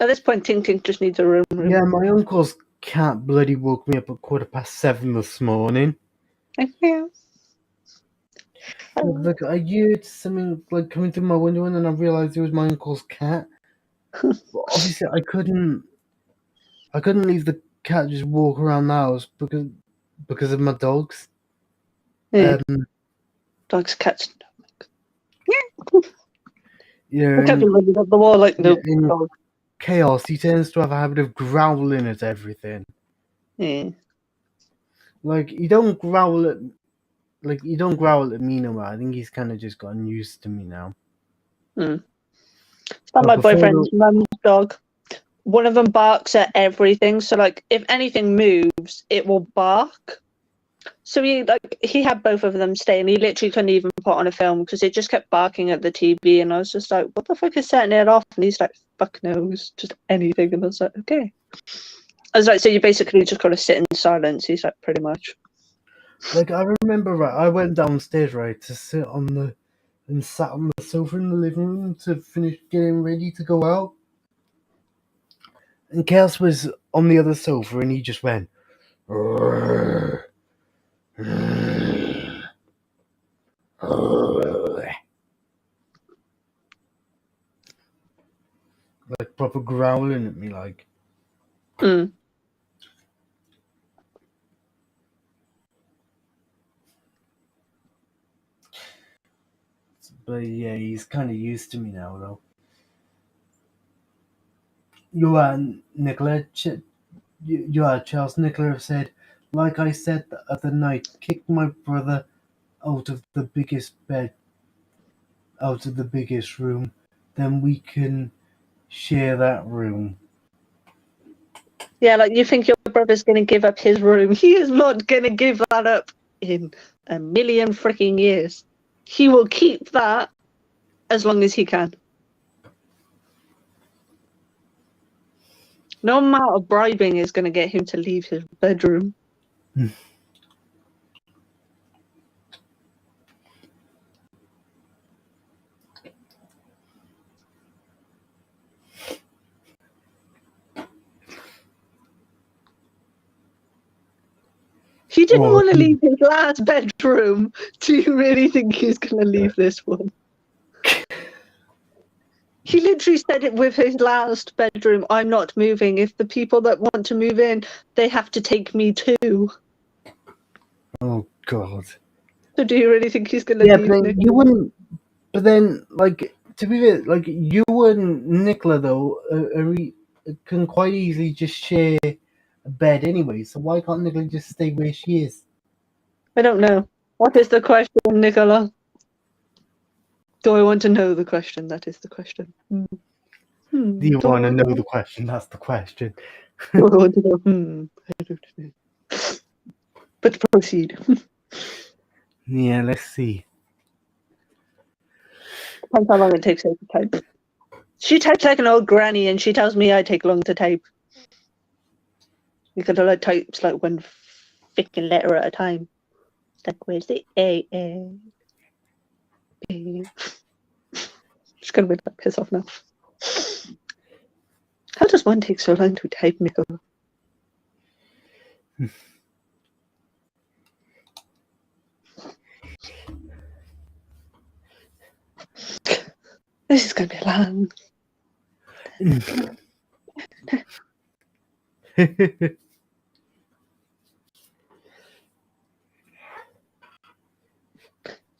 At this point, Ting Ting just needs a room. Yeah, my uncle's cat bloody woke me up at 7:15 this morning. Yeah. Like, I heard something like coming through my window, and then I realised it was my uncle's cat. But obviously, I couldn't leave the cat just walk around the house because of my dogs. Yeah. Dogs, cats. Yeah, I can't really up the wall like no dog. Chaos. He tends to have a habit of growling at everything. Yeah. Like you don't growl at me no more. I think he's kind of just gotten used to me now. It's not my boyfriend's mum's dog. One of them barks at everything. So like, if anything moves, it will bark. So he had both of them stay, and he literally couldn't even put on a film because it just kept barking at the TV, and I was just like, "What the fuck is setting it off?" And he's like, "Fuck knows, just anything." And I was like, "Okay." I was like, "So you basically just got to sit in silence." He's like, "Pretty much." Like I remember, right? I went downstairs, right, to sit and sat on the sofa in the living room to finish getting ready to go out. And Chaos was on the other sofa, and he just went. Like proper growling at me, like. But yeah, he's kind of used to me now, though. You are Nicola. You are Charles. Nicola said, like I said the other night, kick my brother out of the biggest bed, out of the biggest room, then we can share that room. Yeah, like you think your brother's going to give up his room. He is not going to give that up in a million freaking years. He will keep that as long as he can. No amount of bribing is going to get him to leave his bedroom. He didn't want to leave his last bedroom. Do you really think he's going to leave this one? He literally said it with his last bedroom, I'm not moving. If the people that want to move in, they have to take me too. Oh, God. So do you really think he's gonna Yeah, leave but then Nick? you wouldn't. But then, like, to be fair, like you and Nicola though can quite easily just share a bed anyway. So why can't Nicola just stay where she is? I don't know. What is the question, Nicola? Do I want to know the question? That is the question. Do you Do I want to want know the question? That's the question. Do I want to know? I don't know. But proceed. Yeah, let's see. Depends how long it takes her to type. She types like an old granny, and she tells me I take long to type. Because I types like one freaking letter at a time. It's like, where's the A? She's gonna be like, piss off now. How does one take so long to type, Nicola? This is gonna be long.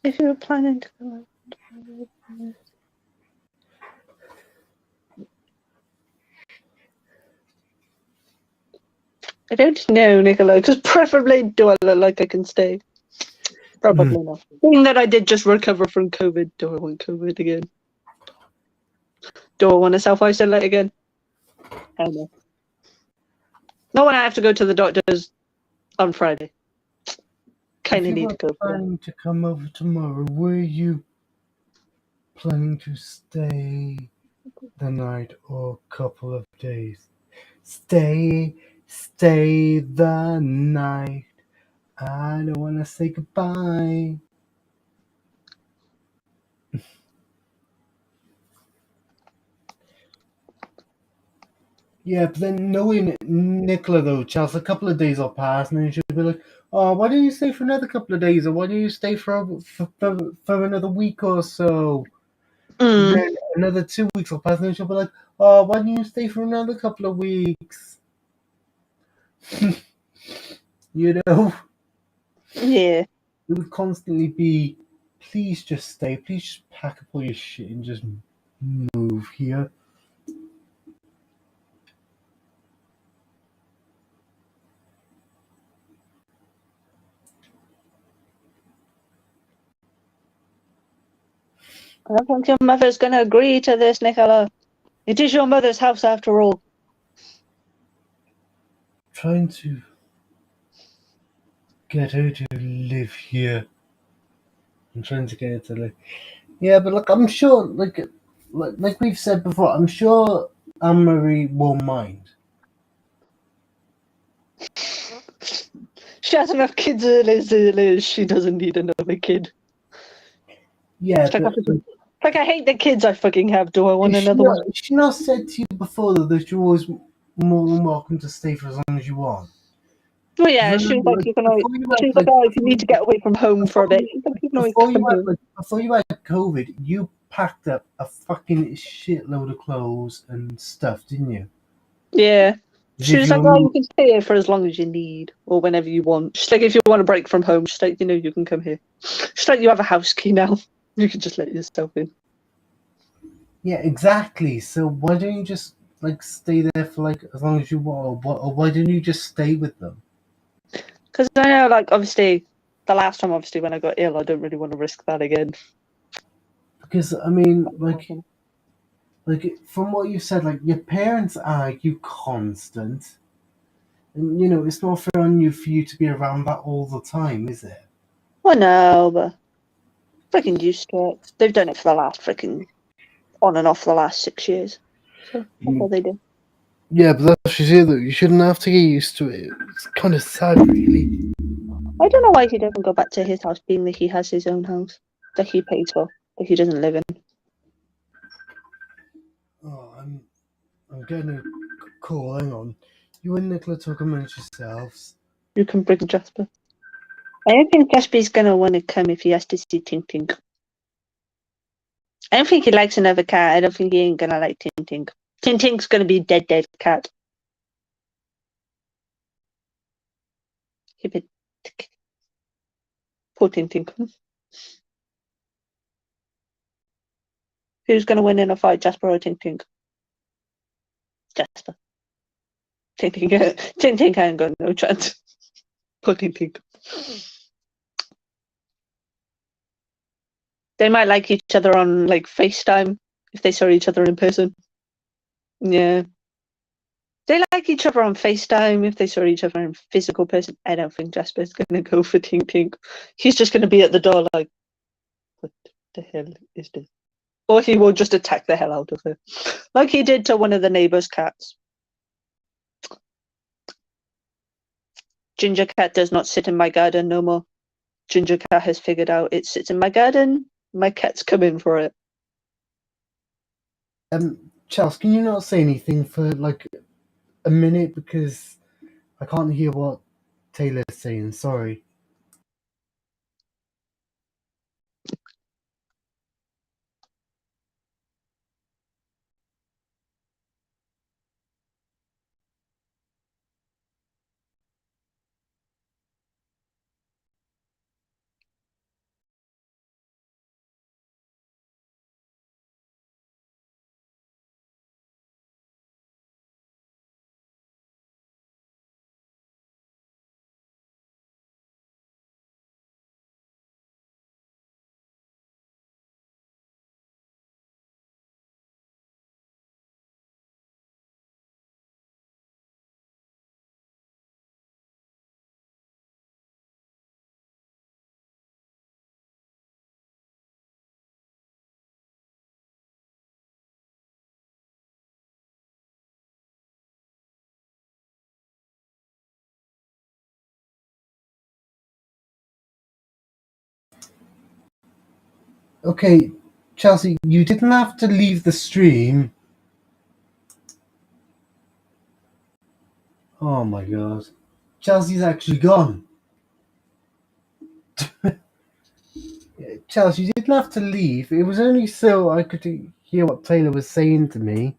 If you were planning to go out. I don't know, Nicola, because preferably do I look like I can stay? Probably not. Being that I did just recover from COVID, do I want COVID again? Do I want to self-isolate again? Hell no. Not when I have to go to the doctors on Friday. Kind If of you need were to go for that. planning to come over tomorrow, were you planning to stay the night or a couple of days? Stay the night. I don't want to say goodbye. Yeah, but then knowing Nicola though, Charles, a couple of days will pass, and then she'll be like, "Oh, why don't you stay for another couple of days, or why don't you stay for another week or so?" Then another 2 weeks will pass, and then she'll be like, "Oh, why don't you stay for another couple of weeks?" You know, Yeah. it would constantly be, "Please just stay. Please just pack up all your shit and just move here." I don't think your mother's going to agree to this, Nicola. It is your mother's house after all. Trying to get her to live here. I'm trying to get her to live. Yeah, but look, I'm sure, like we've said before, I'm sure Anne-Marie won't mind. She has enough kids as it is. She doesn't need another kid. Yeah, It's like, but I hate the kids I fucking have. Do I want another one? she not said to you before that you're always more than welcome to stay for as long as you want? Well, yeah, she was Remember, like, like, you can always, before you she had, was like, like, oh, if you need to get away from home for a bit, you can always before you come had, here. like, before you had COVID, you packed up a fucking shitload of clothes and stuff, didn't you? Yeah. As She if was you like, were oh, you can stay here for as long as you need, or whenever you want. She's like, if you want a break from home, she's like, you can come here. She's like, you have a house key now. You can just let yourself in. Yeah, exactly. So why don't you just like stay there for like as long as you want, or why don't you just stay with them? Because I know, like, obviously, the last time, obviously, when I got ill, I don't really want to risk that again. Because I mean, like from what you said, like your parents argue constant, and it's not fair on you for you to be around that all the time, is it? Well, no, but freaking used to it. They've done it for the last freaking on and off the last 6 years. So that's all they do. Yeah, but that's just it. Though. You shouldn't have to get used to it. It's kind of sad, really. I don't know why he doesn't go back to his house, being that he has his own house that he pays for, that he doesn't live in. Oh, I'm getting a call. Hang on. You and Nicola talk amongst yourselves. You can bring Jasper. I don't think Jasper's gonna want to come if he has to see Tink Tink. I don't think he likes another cat. I don't think he ain't gonna like Tink Tink. Tink Tink's gonna be dead cat. Poor Tink Tink. Who's going to win in a fight, Jasper or Tink Tink? Jasper. Tink Tink ain't got no chance. Poor Tink Tink. They might like each other on like FaceTime if they saw each other in person. Yeah. They like each other on FaceTime if they saw each other in physical person. I don't think Jasper's going to go for Tink Tink. He's just going to be at the door like, what the hell is this? Or he will just attack the hell out of her. Like he did to one of the neighbour's cats. Ginger Cat does not sit in my garden no more. Ginger Cat has figured out it sits in my garden. My cat's coming for it. Charles, can you not say anything for like a minute because I can't hear what Taylor's saying? Sorry. Okay, Chelsea, you didn't have to leave the stream. Oh my god. Chelsea's actually gone. Chelsea, you didn't have to leave. It was only so I could hear what Taylor was saying to me.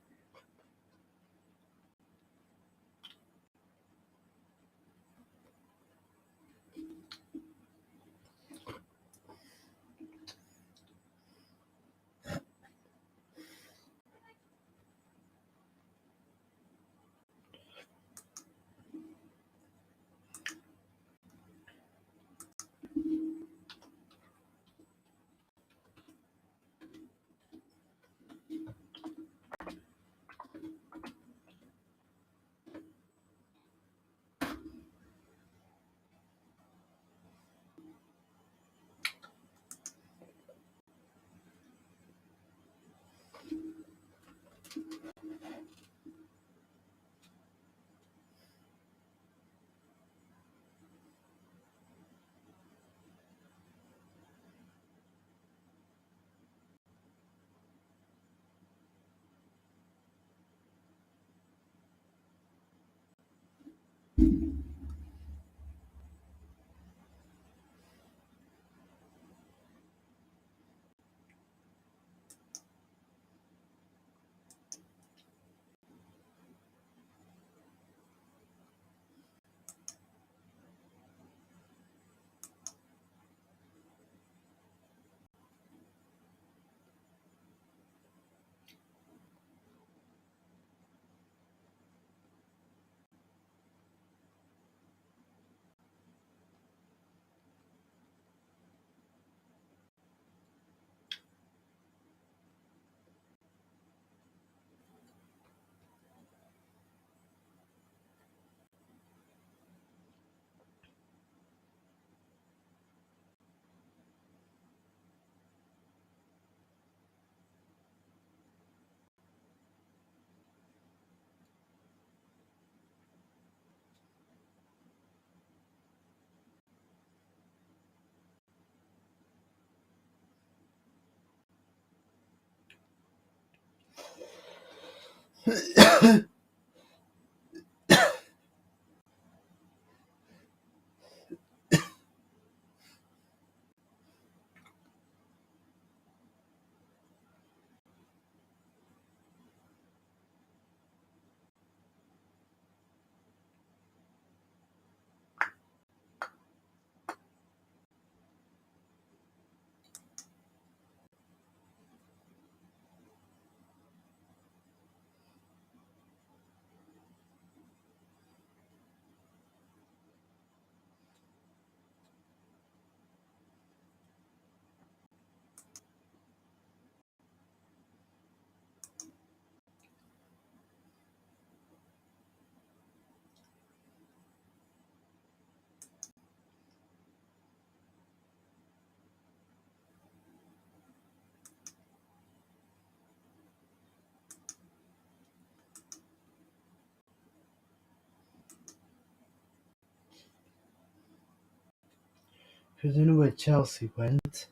I don't know where Chelsea went.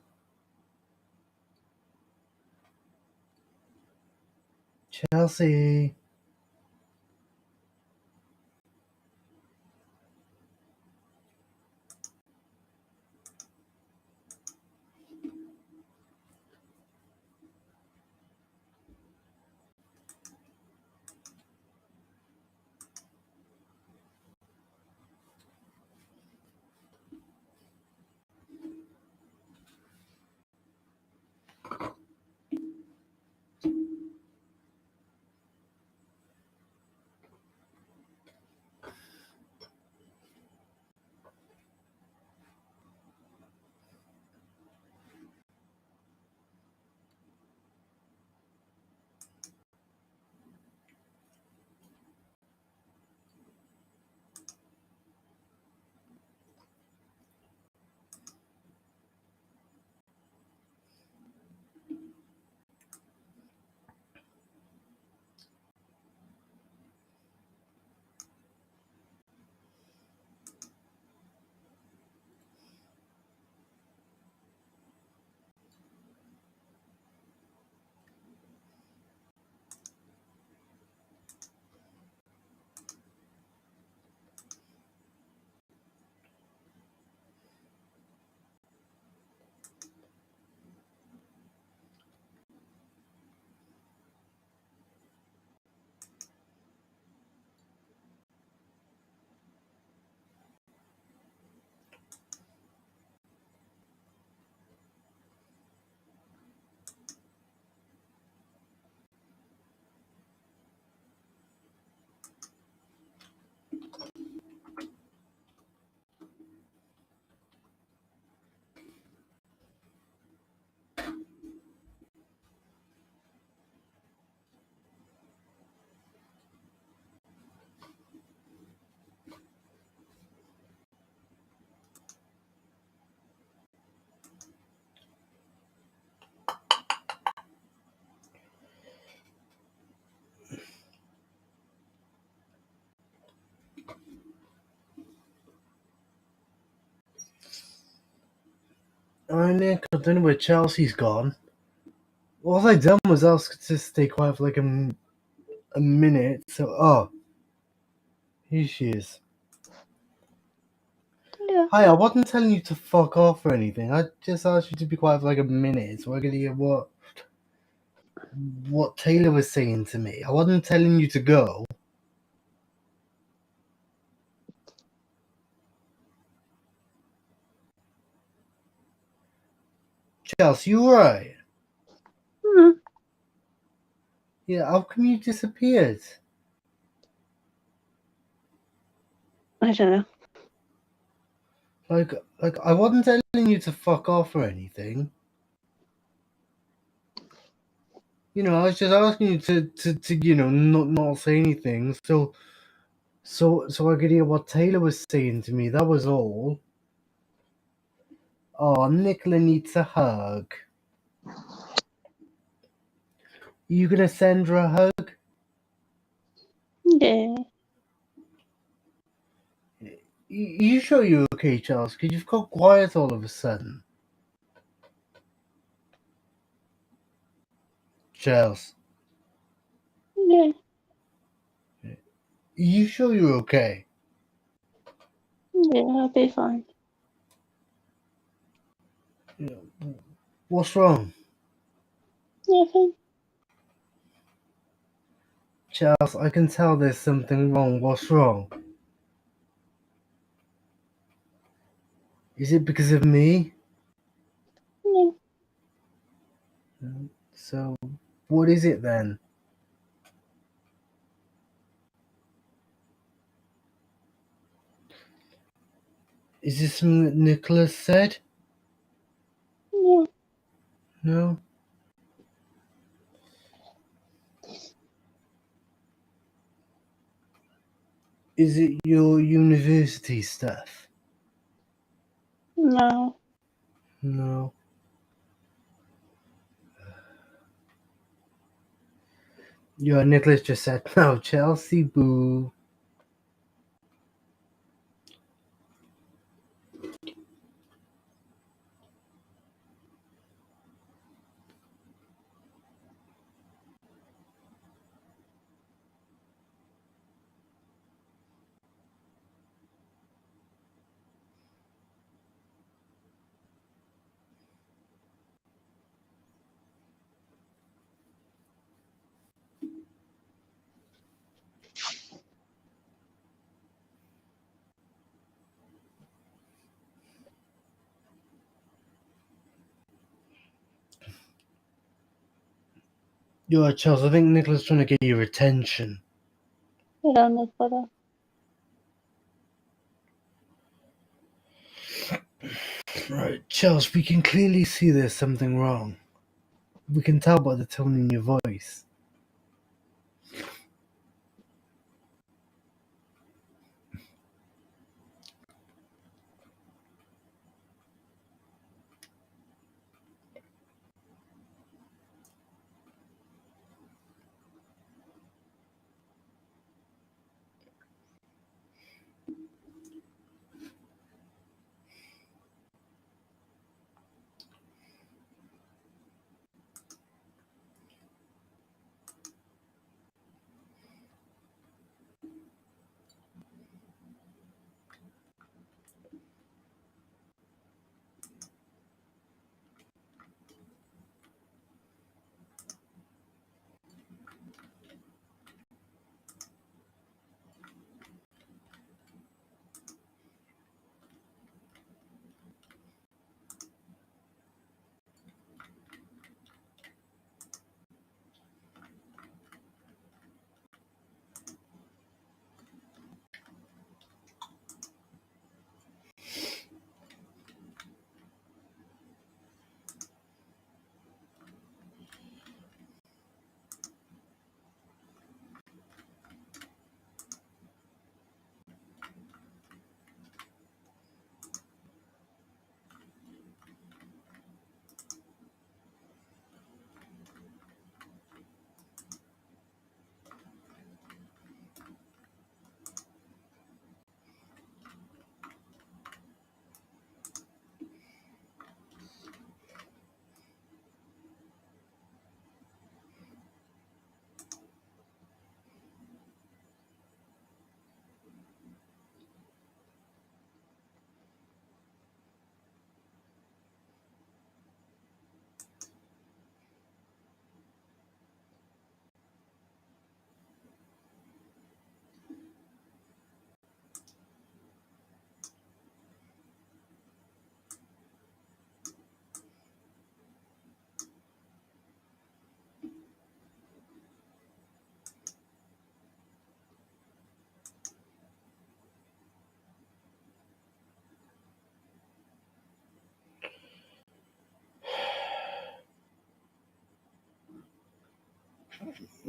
Chelsea. Alright, Nick, I don't know where Chelsea's gone. All I done was ask her to stay quiet for like a minute, so here she is. Yeah. Hi, I wasn't telling you to fuck off or anything. I just asked you to be quiet for like a minute so I could hear what Taylor was saying to me. I wasn't telling you to go. Chelsea, you alright? Mm, Yeah, how come you disappeared? I don't know. Like I wasn't telling you to fuck off or anything. You know, I was just asking you to not say anything so I could hear what Taylor was saying to me. That was all. Oh, Nicola needs a hug. You gonna send her a hug? Yeah. You sure you're okay, Charles? Because you've got quiet all of a sudden. Charles, Yeah. you sure you're okay? Yeah, I'll be fine. What's wrong? Nothing. Charles, I can tell there's something wrong. What's wrong? Is it because of me? No. So, what is it then? Is this something that Nicholas said? No. No? Is it your university stuff? No. No. Yeah, Nicholas just said, no, Chelsea, boo. You're right, Charles. I think Nicola's trying to get your attention. Hello, Nicola. Right, Charles, we can clearly see there's something wrong. We can tell by the tone in your voice.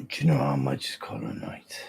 Do you know how much is call a night?